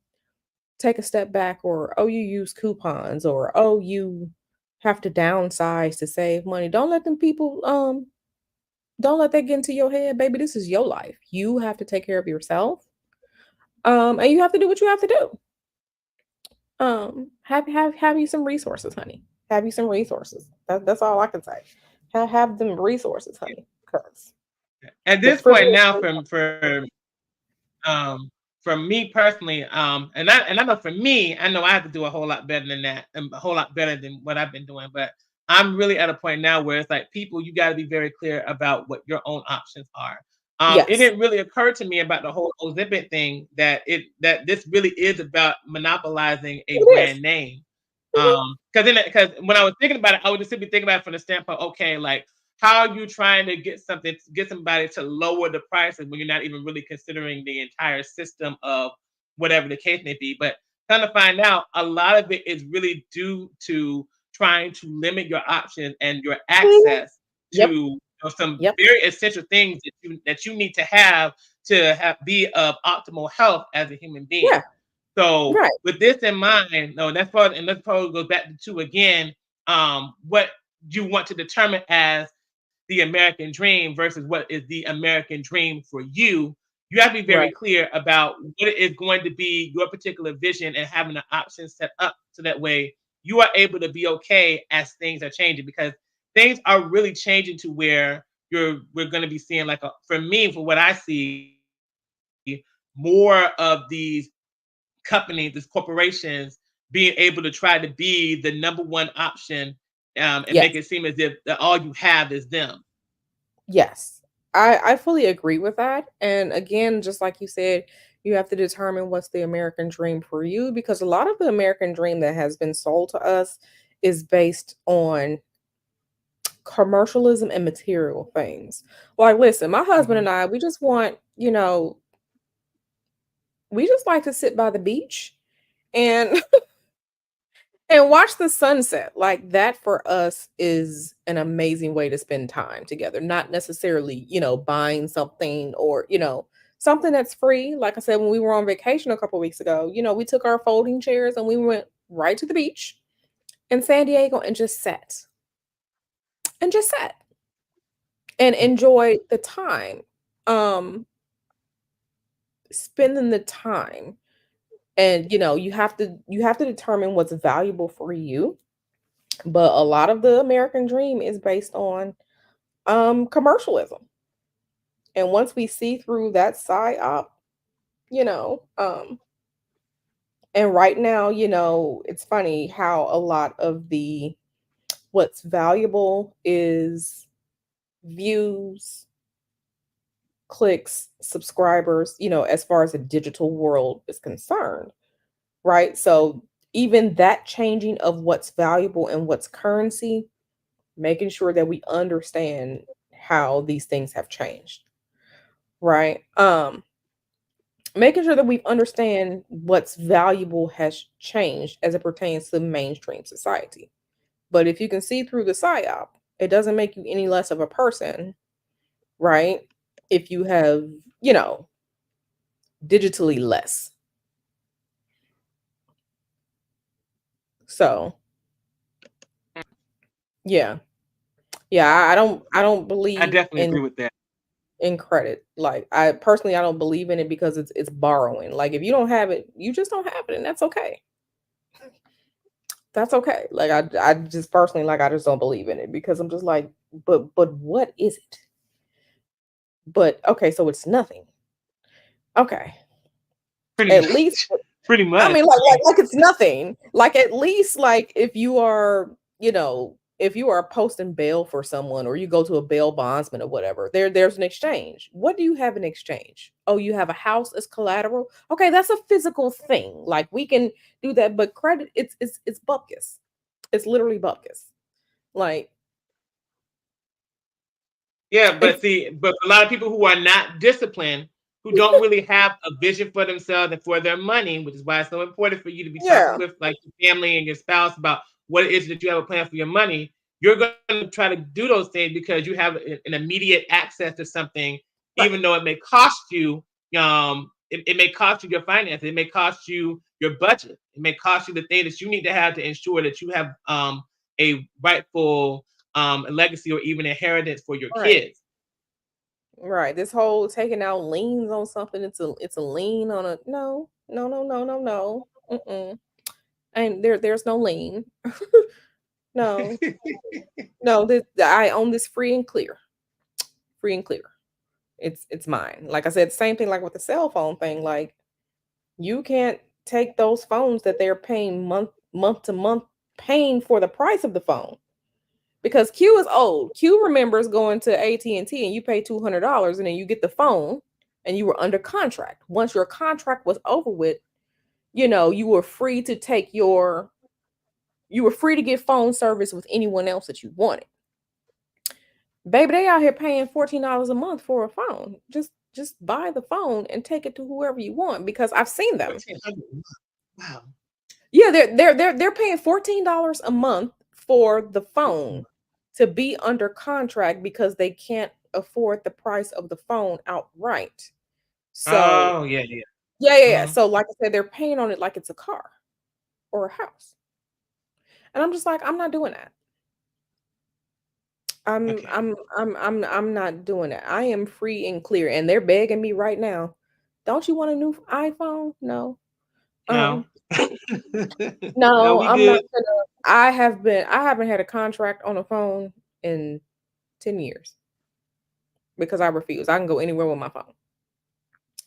take a step back, or oh, you use coupons, or oh, you have to downsize to save money. Don't let that get into your head, baby. This is your life. You have to take care of yourself. And you have to do what you have to do. Have you some resources, honey. Have you some resources. That's all I can say. Have them resources, honey. Cause At The this point frivolous now, things. um for me personally, and I know for me, I know I have to do a whole lot better than that, and a whole lot better than what I've been doing. But I'm really at a point now where it's like, people, you got to be very clear about what your own options are. It Yes, didn't really occur to me about the whole Ozempic thing that this really is about monopolizing a it is. brand name. Mhm. Because when I was thinking about it, I would just simply think about it from the standpoint, okay, like, how are you trying to get somebody to lower the prices when you're not even really considering the entire system of whatever the case may be? But kind of find out, a lot of it is really due to trying to limit your options and your Mhm. access to, Yep, some yep. very essential things that you need to have be of optimal health as a human being. Yeah, So right, with this in mind, no, that's part, and that probably goes back to again, what you want to determine as the American dream versus what is the American dream for you. You have to be very right. clear about what is going to be your particular vision, and having the options set up so that way you are able to be okay as things are changing, because things are really changing to where we're going to be seeing, like, for me, for what I see, more of these companies, these corporations, being able to try to be the number one option, and Yes, make it seem as if that all you have is them. yes. I fully agree with that. And again, just like you said, you have to determine what's the American dream for you, because a lot of the American dream that has been sold to us is based on commercialism and material things. Like, listen, my husband Mhm. and I, we just want, we just like to sit by the beach and and watch the sunset. Like that for us is an amazing way to spend time together, not necessarily, buying something or, something that's free. Like I said, when we were on vacation a couple weeks ago, we took our folding chairs and we went right to the beach in San Diego and just sat and enjoyed the time. Um Spending the time. And you have to determine what's valuable for you. But a lot of the American dream is based on commercialism. And once we see through that psyop, you know, um, and right now, it's funny how a lot of the what's valuable is views, clicks, subscribers, as far as the digital world is concerned, right? So even that changing of what's valuable and what's currency, making sure that we understand how these things have changed, right? Making sure that we understand what's valuable has changed as it pertains to mainstream society. But if you can see through the psyop, it doesn't make you any less of a person, right? If you have, you know, digitally less. So yeah. Yeah, I don't I believe definitely agree with that. in credit. Like I personally I don't believe in it because it's borrowing. Like if you don't have it, you just don't have it, and that's okay. That's okay. Like I just personally, like, I just don't believe in it because I'm just like, but what is it? But okay, so it's nothing. Okay. Pretty At least much. Pretty I much. mean, like it's nothing. Like at least, like if you are, if you are posting bail for someone or you go to a bail bondsman or whatever, there's an exchange. What do you have in exchange? Oh, you have a house as collateral. Okay, that's a physical thing. Like we can do that, but credit, it's bupkis. It's literally bupkis. Like Yeah, but it's see, but a lot of people who are not disciplined, who don't really have a vision for themselves and for their money, which is why it's so important for you to be talking yeah, with, like, your family and your spouse about what it is that you have a plan for your money. You're going to try to do those things because you have an immediate access to something, right, even though it may cost you. It may cost you your finances. It may cost you your budget. It may cost you the thing that you need to have to ensure that you have a rightful legacy or even inheritance for your right, kids. right. This whole taking out liens on something, it's a lien on a no, no, no, no, no, no. Mm-mm. And there's no lien. No, no, this I own this free and clear. Free and clear. It's mine. Like I said, same thing like with the cell phone thing. Like you can't take those phones that they're paying month to month, paying for the price of the phone. Because Q is old. Q remembers going to AT&T and you pay $200 and then you get the phone and you were under contract. Once your contract was over with, you were free to get phone service with anyone else that you wanted. Baby, they out here paying $14 a month for a phone. Just buy the phone and take it to whoever you want, because I've seen them. 1,400 a month. Wow. Yeah, they're paying $14 a month for the phone to be under contract because they can't afford the price of the phone outright. So Oh, yeah, yeah. yeah. Mhm. So like I said, they're paying on it like it's a car or a house. And I'm just like, I'm not doing that. I'm Okay. I'm I'm not doing it. I am free and clear. And they're begging me right now. Don't you want a new iPhone? No. No. Um, No, no, we I'm not good. gonna. I haven't had a contract on a phone in 10 years because I refuse. I can go anywhere with my phone.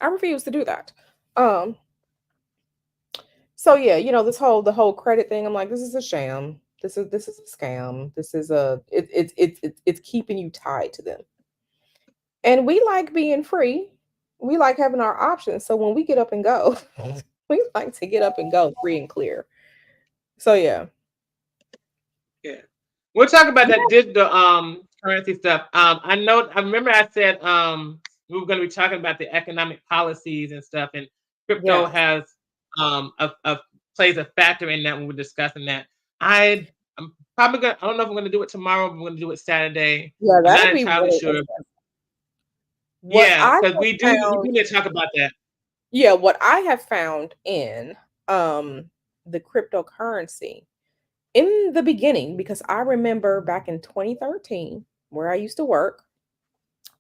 I refuse to do that. Um, so yeah, the whole credit thing, I'm like, this is a sham. This is a scam. This is it's keeping you tied to them. And we like being free. We like having our options. So when we get up and go, we like to get up and go free and clear. So yeah. Yeah. We'll talk about Yeah. that digital currency stuff. I remember I said we were going to be talking about the economic policies and stuff, and crypto Yes. has a plays a factor in that when we're discussing that. I'm probably gonna I don't know if I'm gonna do it tomorrow, but I'm gonna do it Saturday. Yeah, I'm that'll not be entirely really sure. interesting. What Yeah, I because have we found do need to talk about that. Yeah, what I have found in the cryptocurrency in the beginning, because I remember back in 2013, where I used to work,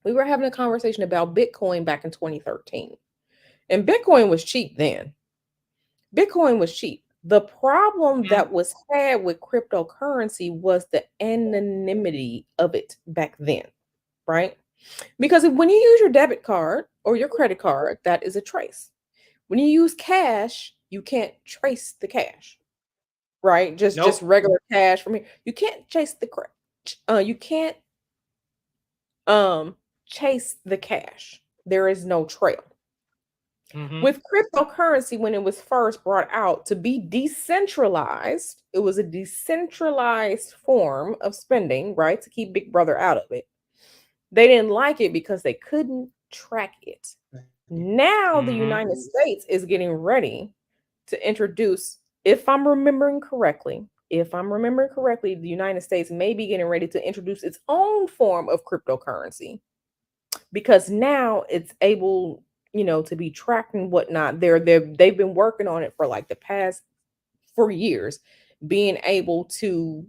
we were having a conversation about Bitcoin back in 2013. And Bitcoin was cheap then. Bitcoin was cheap. The problem Mhm. that was had with cryptocurrency was the anonymity of it back then, right? Because when you use your debit card or your credit card, that is a trace. When you use cash, you can't trace the cash, right? Just Nope. regular cash from here. You can't chase the you can't um chase the cash. There is no trail. Hmm. With cryptocurrency, when it was first brought out to be decentralized, it was a decentralized form of spending, right? To keep Big Brother out of it. They didn't like it because they couldn't track it. Now the Hmm. United States is getting ready to introduce, if I'm remembering correctly, the United States may be getting ready to introduce its own form of cryptocurrency, because now it's able, to be tracked and whatnot. They've been working on it for like the past 4 years, being able to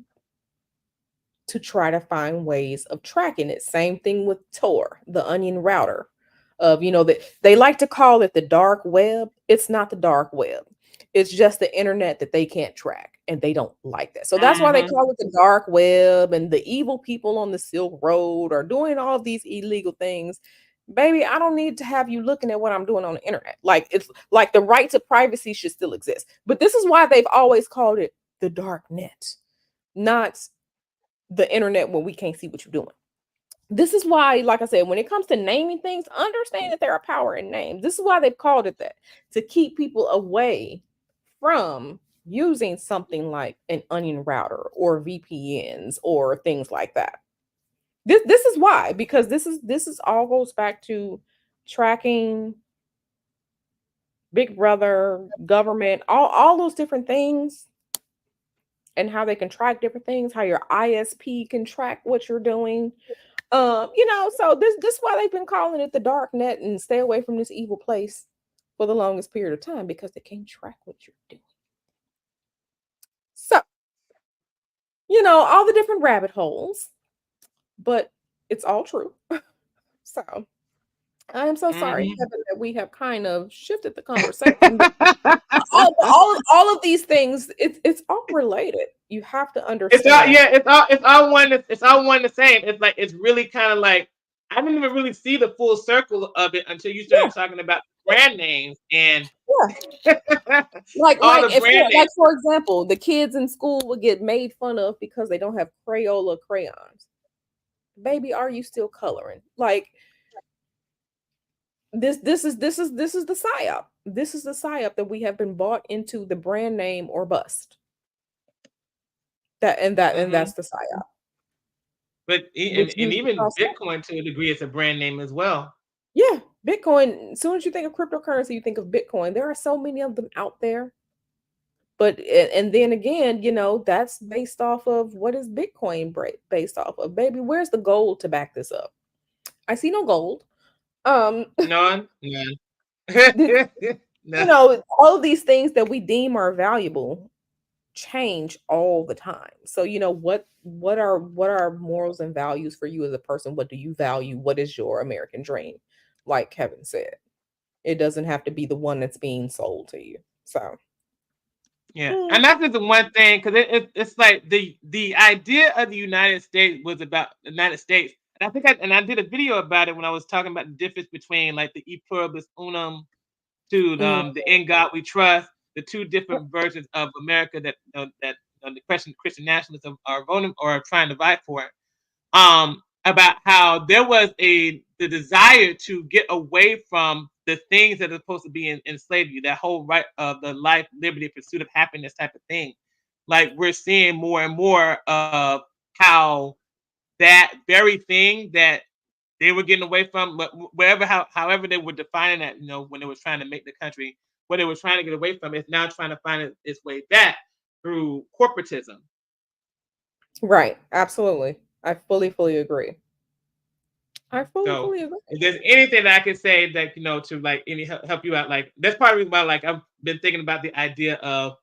try to find ways of tracking it. Same thing with Tor, the onion router. That they like to call it the dark web. It's not the dark web. It's just the internet that they can't track, and they don't like that. So that's why they Hmm. call it the dark web. And the evil people on the Silk Road are doing all of these illegal things. Baby, I don't need to have you looking at what I'm doing on the internet. Like, it's like the right to privacy should still exist. But this is why they've always called it the dark net, not the internet where we can't see what you're doing. This is why, like I said, when it comes to naming things, understand that there are power in names. This is why they've called it that, to keep people away from using something like an onion router or VPNs or things like that. This is why, because this is all goes back to tracking, Big Brother, government, all those different things, and how they can track different things, how your ISP can track what you're doing. So this is why they've been calling it the dark net, and stay away from this evil place for the longest period of time, because they can't track what you're doing. So, all the different rabbit holes, but it's all true. So I am so sorry, Hmm. Kevin, that we have kind of shifted the conversation, but all of these things, it's all related. You have to It's all understand. yeah, it's all one the same. It's like it's really kind of like I didn't even really see the full circle of it until you Yeah, started talking about brand names and yeah. all the If brand names. like for example, the kids in school would get made fun of because they don't have Crayola crayons. Baby, are you still coloring? Like this is the psyop. This is the psyop that we have been bought into the brand name or bust. And Hmm. that's the psyop, But which and usually even costs money. Bitcoin to a degree is a brand name as well. Yeah, Bitcoin. As soon as you think of cryptocurrency, you think of Bitcoin. There are so many of them out there. But and then again, that's based off of what is Bitcoin based off of? Baby, where's the gold to back this up? I see no gold. Um, None, none, the- none. all of these things that we deem are valuable change all the time. So, what are morals and values for you as a person? What do you value? What is your American dream? Like Kevin said, it doesn't have to be the one that's being sold to you. So, Yeah, mm, and that's just the one thing because it's like the idea of the United States was about the United States, and I did a video about it when I was talking about the difference between like the e pluribus unum to mm, the in God we trust, the two different versions of America that the Christian nationalists are voting or are trying to fight for. About how there was the desire to get away from the things that are supposed to be enslave you, that whole right of the life, liberty, pursuit of happiness type of thing. Like we're seeing more and more of how that very thing that they were getting away from, but however they were defining that, when they were trying to make the country, what they were trying to get away from, is now trying to find its way back through corporatism. right. Absolutely. I fully agree. I So fully agree. if there's anything that I can say that to like any help you out, like that's part of the reason why like I've been thinking about the idea of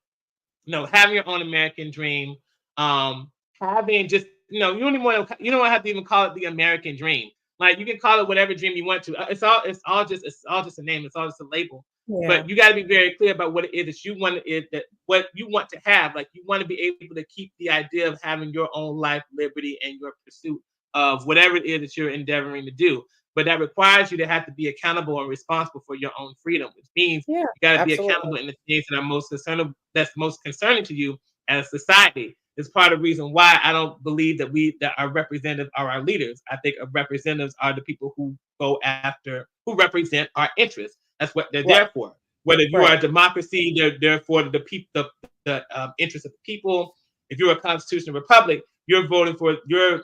having your own American dream, having just you don't even want to you don't have to even call it the American dream. Like you can call it whatever dream you want to. It's all just a name. It's all just a label. Yeah. But you got to be very clear about what it is that you want it that what you want to have. Like you want to be able to keep the idea of having your own life, liberty, and your pursuit of whatever it is that you're endeavoring to do. But that requires you to have to be accountable and responsible for your own freedom, which means Yeah. you got to be Absolutely. accountable in the things that are that's most concerning to you as a society. Is part of the reason why I don't believe that our representatives are our leaders. I think our representatives are the people who represent our interests. That's what they're Right. there for. Whether you are Right. a democracy, they're there for the people, the interests of the people. If you're a constitutional republic, you're voting for you're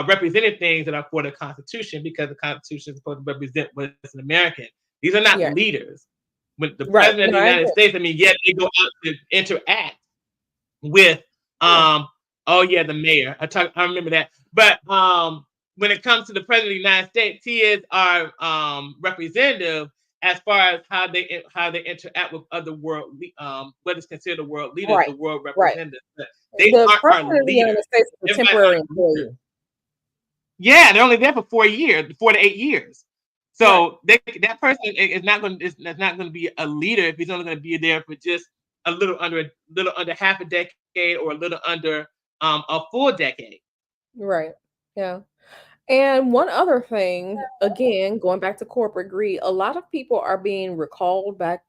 representing things that are for the Constitution because the Constitution is supposed to represent what's an American. These are not Yeah. leaders. When the Right. president of No, the I United agree. States, I mean, yet they go out to interact with Yeah. oh yeah, the mayor. I remember that. But when it comes to the president of the United States, he is our representative as far as how they interact with other what is considered world leaders, Right. the world Right. representatives. But they The aren't our president of the United leaders. States is a Everybody are temporary leaders. employee. Yeah, they're only there for 4 years, 4 to 8 years. Right. So that person is not going to be a leader if he's only going to be there for just a little under half a decade or a little under a full decade. Right. Yeah. And one other thing, again, going back to corporate greed, a lot of people are being recalled back,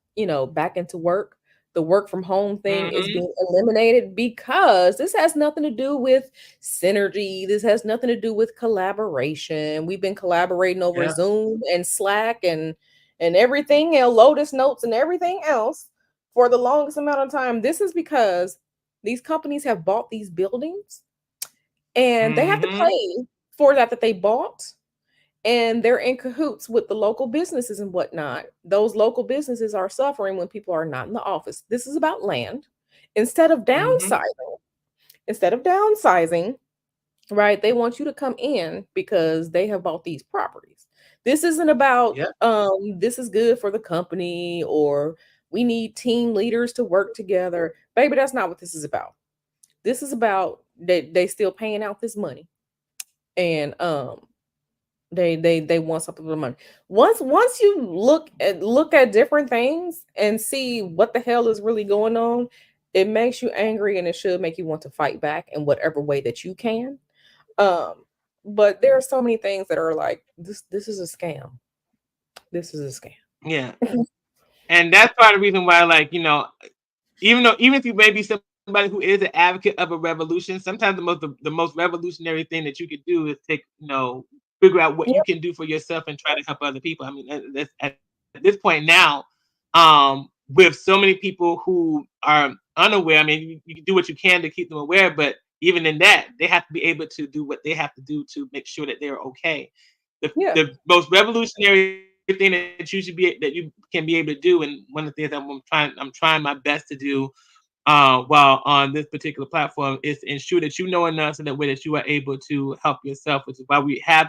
back into work. The work from home thing is Hmm. being eliminated because this has nothing to do with synergy. This has nothing to do with collaboration. We've been collaborating over Yeah. Zoom and Slack and everything else, Lotus Notes and everything else for the longest amount of time. This is because these companies have bought these buildings and they have to Hmm. pay for that they bought, and they're in cahoots with the local businesses and whatnot. Those local businesses are suffering when people are not in the office. This is about land. Instead of Hmm. downsizing, instead of downsizing, right? They want you to come in because they have bought these properties. This isn't about Yeah. this is good for the company or we need team leaders to work together. Baby, that's not what this is about. This is about they still paying out this money, and they want something for the money. Once you look at different things and see what the hell is really going on, it makes you angry and it should make you want to fight back in whatever way that you can. um but there are so many things that are like this is a scam. This is a scam. Yeah. And that's part of the reason why, like, even if you may be somebody who is an advocate of a revolution, sometimes the most revolutionary thing that you could do is figure out what you Yep. can do for yourself and try to help other people. I mean, at this point now, with so many people who are unaware, I mean, you can do what you can to keep them aware, but even in that, they have to be able to do what they have to do to make sure that they're okay. Yeah. The most revolutionary thing that you can be able to do, and one of the things I'm trying my best to do while on this particular platform, is to ensure that you know enough so that way that you are able to help yourself, which is why we have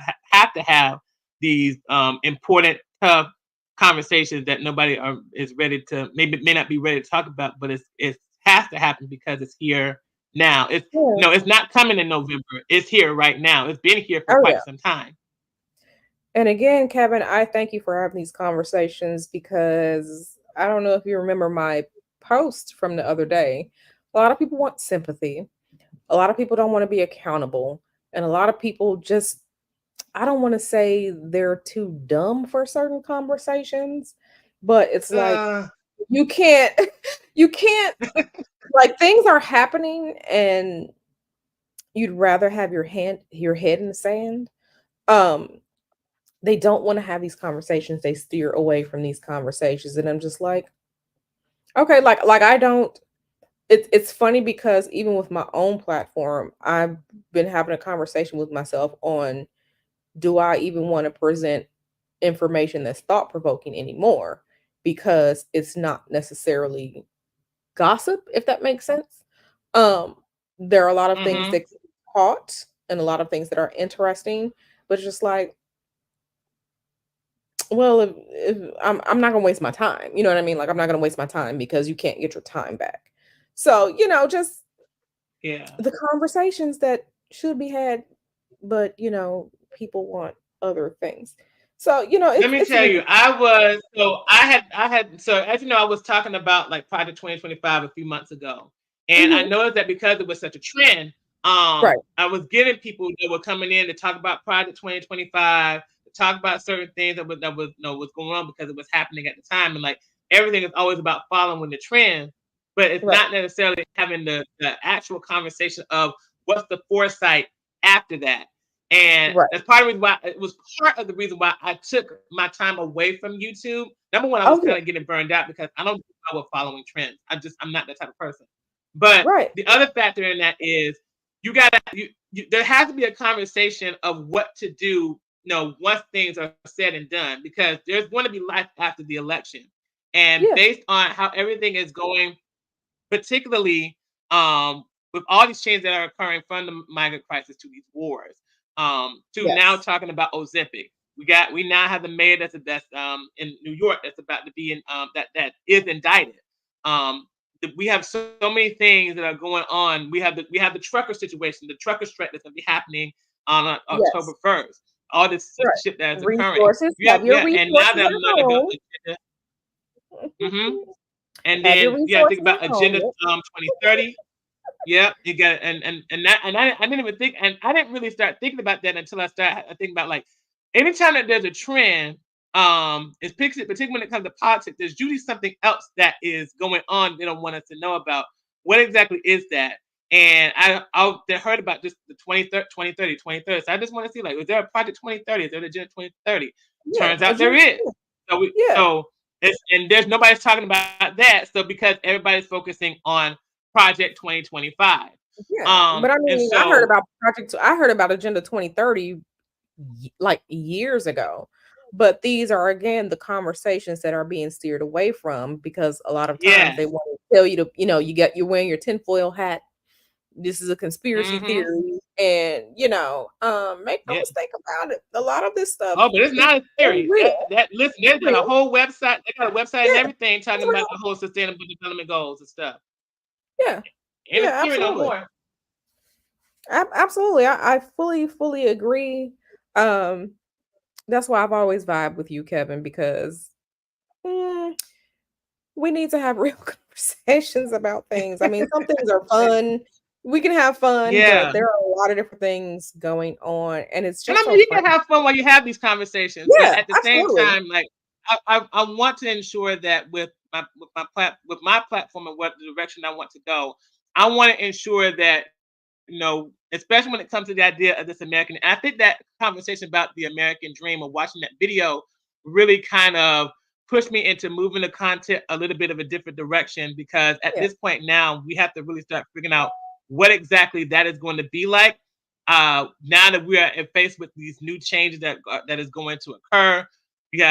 to have these important, tough conversations that nobody is ready to, may not be ready to talk about, but it has to happen because it's here now. Yeah. It's not coming in November. It's here right now. It's been here for Oh yeah. quite some time. And again, Kevin, I thank you for having these conversations because I don't know if you remember my post from the other day. A lot of people want sympathy. A lot of people don't want to be accountable. And a lot of people just, I don't want to say they're too dumb for certain conversations, but it's like Uh, you can't, you can't, like things are happening and you'd rather have your head in the sand. Um, they don't want to have these conversations. They steer away from these conversations. And I'm just like, okay, like I don't it's funny because even with my own platform, I've been having a conversation with myself on do I even want to present information that's thought provoking anymore? Because it's not necessarily gossip, if that makes sense. Um, there are a lot of things mm-hmm. that get caught and a lot of things that are interesting, but it's just like, well, if I'm not gonna waste my time. You know what I mean? Like I'm not gonna waste my time because you can't get your time back. So, just Yeah. the conversations that should be had, but people want other things. So, Let me it's tell weird. you, I had so as you know, I was talking about like Project 2025 a few months ago. And I Mhm. noticed that because it was such a trend, Right. I was getting people that were coming in to talk about Project 2025, to talk about certain things was going on because it was happening at the time. And like everything is always about following the trend, but it's Right. not necessarily having the actual conversation of what's the foresight after that. And Right. that's part of the reason why it was part of the reason why I took my time away from YouTube. Number one, I was Oh yeah. kind of getting burned out because I don't do well with following trends. I'm not that type of person. But Right. the other factor in that is there has to be a conversation of what to do, once things are said and done, because there's going to be life after the election. And Yeah. based on how everything is going, particularly with all these changes that are occurring from the migrant crisis to these wars, to now Yes. talking about Ozempic. We now have the mayor that's in New York that's about to be in that is indicted. We have so many things that are going on. We have the trucker situation, the trucker strike that's going to be happening on October Yes. 1st. All this Right. censorship that is occurring. Resources. You have Have your yeah, and now resources that at I'm talking about home. agenda, hmm and Have your then you got to think resources about at home. agenda Yep. 2030. Yeah, you got it, and I didn't even think, and I didn't really start thinking about that until I started thinking about like anytime that there's a trend, it's particularly when it comes to politics, there's usually something else that is going on they don't want us to know about. What exactly is that? And I heard about just the 2030. So I just want to see like, is there a project 2030? Is there an agenda 2030? Yeah. Turns out there is. So Yeah. and there's nobody's talking about that. So because everybody's focusing on Project 2025. Yeah. But I And mean, so I heard about Agenda 2030 like years ago. But these are again the conversations that are being steered away from because a lot of times yes. they want to tell you to, you're wearing your tinfoil hat. This is a conspiracy Hmm. theory. And, make no Yeah. mistake about it. A lot of this stuff Oh, but it's is not a very theory. real. Listen, they got a Real. whole website. They got a website and Yeah. everything It's talking about real. the whole sustainable development goals and stuff. Yeah. Ain't a Yeah, theory no absolutely. more. Absolutely. I fully agree. Um, that's why I've always vibed with you, Kevin, because mm, we need to have real conversations about things. I mean, some things are fun. we can have fun, but Yeah. there are a lot of different things going on, and it's And just I mean, so you funny. can have fun while you have these conversations, but Yeah, at the same absolutely. time, like I want to ensure that with my platform and what the direction I want to go, I want to ensure that especially when it comes to the idea of this American. I think that conversation about the American dream or watching that video really kind of pushed me into moving the content a little bit of a different direction because at Yeah, this point now we have to really start figuring out what exactly that is going to be like. Now that we are faced with these new changes that is going to occur, you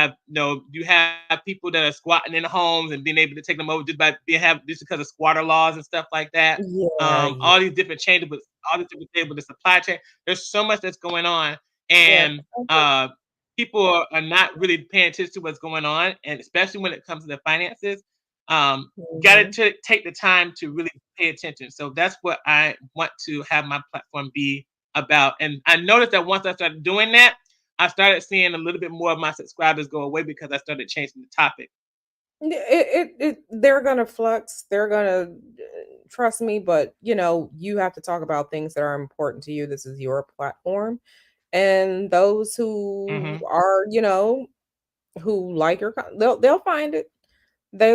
have people that are squatting in homes and being able to take them over just because of squatter laws and stuff like that. yeah, yeah, All these different changes with all these different things with the supply chain. There's so much that's going on, yeah. and people are not really paying attention to what's going on, and especially when it comes to the finances. Got Mhm. to take the time to really pay attention. So that's what I want to have my platform be about. And I noticed that once I started doing that, I started seeing a little bit more of my subscribers go away because I started changing the topic. They're gonna flux. They're gonna trust me, but you have to talk about things that are important to you. This is your platform, and those who Hmm. are, who like they'll find it. They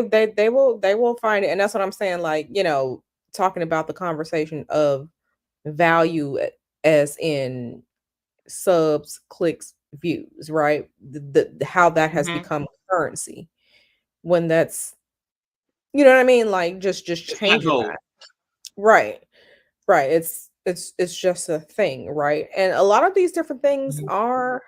will find it, and that's what I'm saying. Like, talking about the conversation of value, as in subs, clicks, views, right? How that has Hmm. become currency when that's, you know what I mean? Like, just It's not changing gold. that. Right. Right. It's just a thing, right? And a lot of these different things Mhm. are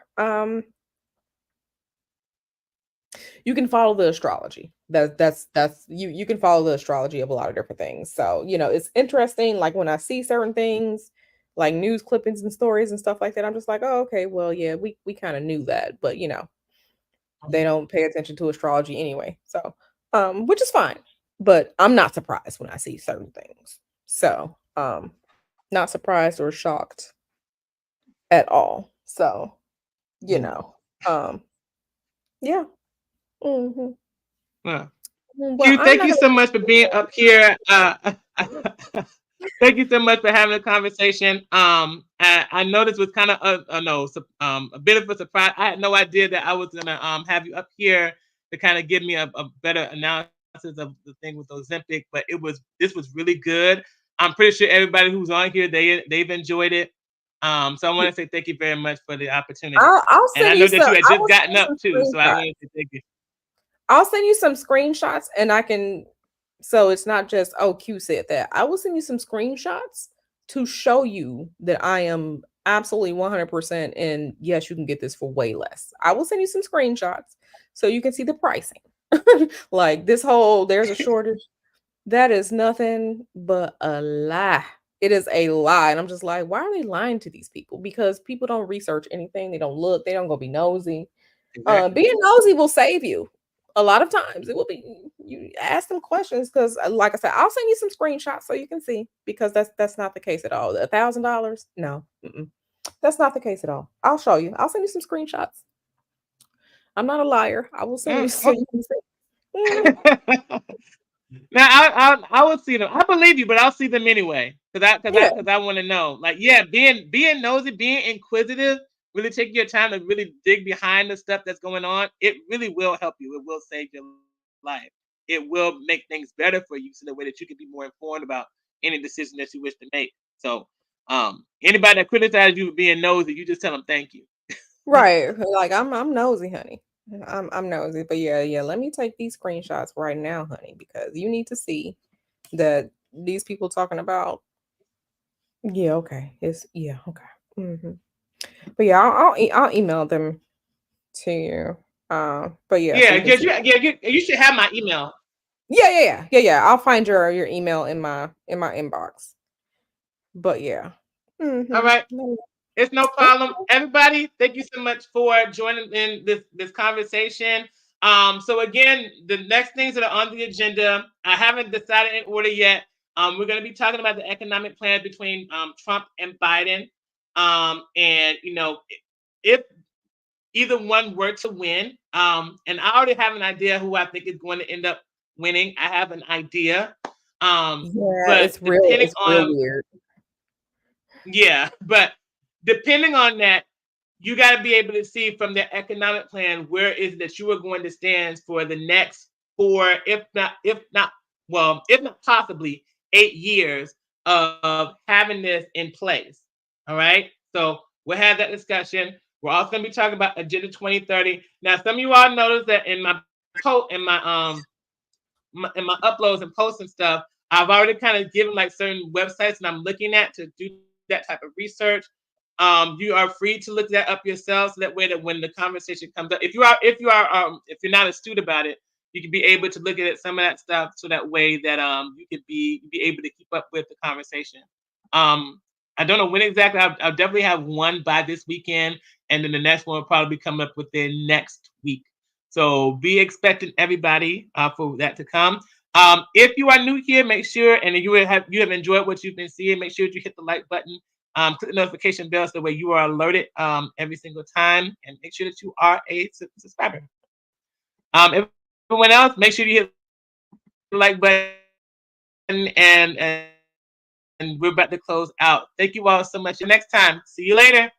you can follow the astrology. That's you can follow the astrology of a lot of different things. So, it's interesting. Like when I see certain things, like news clippings and stories and stuff like that, I'm just like, oh, okay, well, yeah, we kind of knew that, but they don't pay attention to astrology anyway. So, which is fine. But I'm not surprised when I see certain things. So, not surprised or shocked at all. So, you Mhm. know, um, yeah. Hmm. Yeah. Well, Q, I'm thank not you so much for being up here. Thank you so much for having a conversation. I know this was kind of a bit of a surprise. I had no idea that I was gonna have you up here to kind of give me a better analysis of the thing with Ozempic, but this was really good. I'm pretty sure everybody who's on here they've enjoyed it. So I want to say thank you very much for the opportunity. I'll And send I you know that some. you had I just will send gotten you up some too, so I screenshots. wanted to thank you. I'll send you some screenshots, and I can. So it's not just, oh, Q said that. I will send you some screenshots to show you that I am absolutely 100%. And yes, you can get this for way less. I will send you some screenshots so you can see the pricing. Like this whole there's a shortage. That is nothing but a lie. It is a lie. And I'm just like, why are they lying to these people? Because people don't research anything. They don't look. They don't go be nosy. Exactly. Being nosy will save you. A lot of times it will be you ask them questions because, like I said, I'll send you some screenshots so you can see because that's not the case at all. $1,000, no, that's not the case at all. I'll show you. I'll send you some screenshots. I'm not a liar. I will send you so you can see. Mhm. Now I will see them. I believe you, but I'll see them anyway Yeah, because I want to know. Like, yeah, being nosy, being inquisitive, really taking your time to really dig behind the stuff that's going on. It really will help you. It will save your life. It will make things better for you, so the way that you can be more informed about any decision that you wish to make. So, anybody that criticizes you for being nosy, you just tell them thank you. right. Like I'm nosy, honey. I'm nosy, but yeah, yeah. Let me take these screenshots right now, honey, because you need to see that these people talking about. Yeah, okay. It's yeah, okay. But yeah, I'll email them to you. But yeah, so Yeah, you can see. you should have my email. Yeah, yeah, yeah, yeah, yeah. I'll find your email in my inbox. But yeah. All right. Mm-hmm. It's no Okay. problem. Everybody, thank you so much for joining in this conversation. So again, the next things that are on the agenda, I haven't decided in order yet. We're going to be talking about the economic plan between Trump and Biden. And if either one were to win, and I already have an idea who I think is going to end up winning. I have an idea. Yeah, But depending it's real on, weird. yeah, but depending on that, you got to be able to see from the economic plan where is it that you are going to stand for the next 4, if not possibly 8 years of having this in place. All right. So we'll have that discussion. We're also going to be talking about Agenda 2030. Now, some of you all noticed that in my post, in my uploads and posts and stuff, I've already kind of given like certain websites and I'm looking at to do that type of research. You are free to look that up yourself, so that way that when the conversation comes up, if if you're not astute about it, you can be able to look at some of that stuff, so that way that you could be able to keep up with the conversation. Um, I don't know when exactly. I'll definitely have one by this weekend, and then the next one will probably be coming up within next week. So be expecting everybody for that to come. If you are new here, make sure, and you have enjoyed what you've been seeing, make sure that you hit the like button, click the notification bell, so that way you are alerted every single time, and make sure that you are a subscriber. Everyone else, make sure you hit the like button, and we're about to close out. Thank you all so much. Next time, see you later.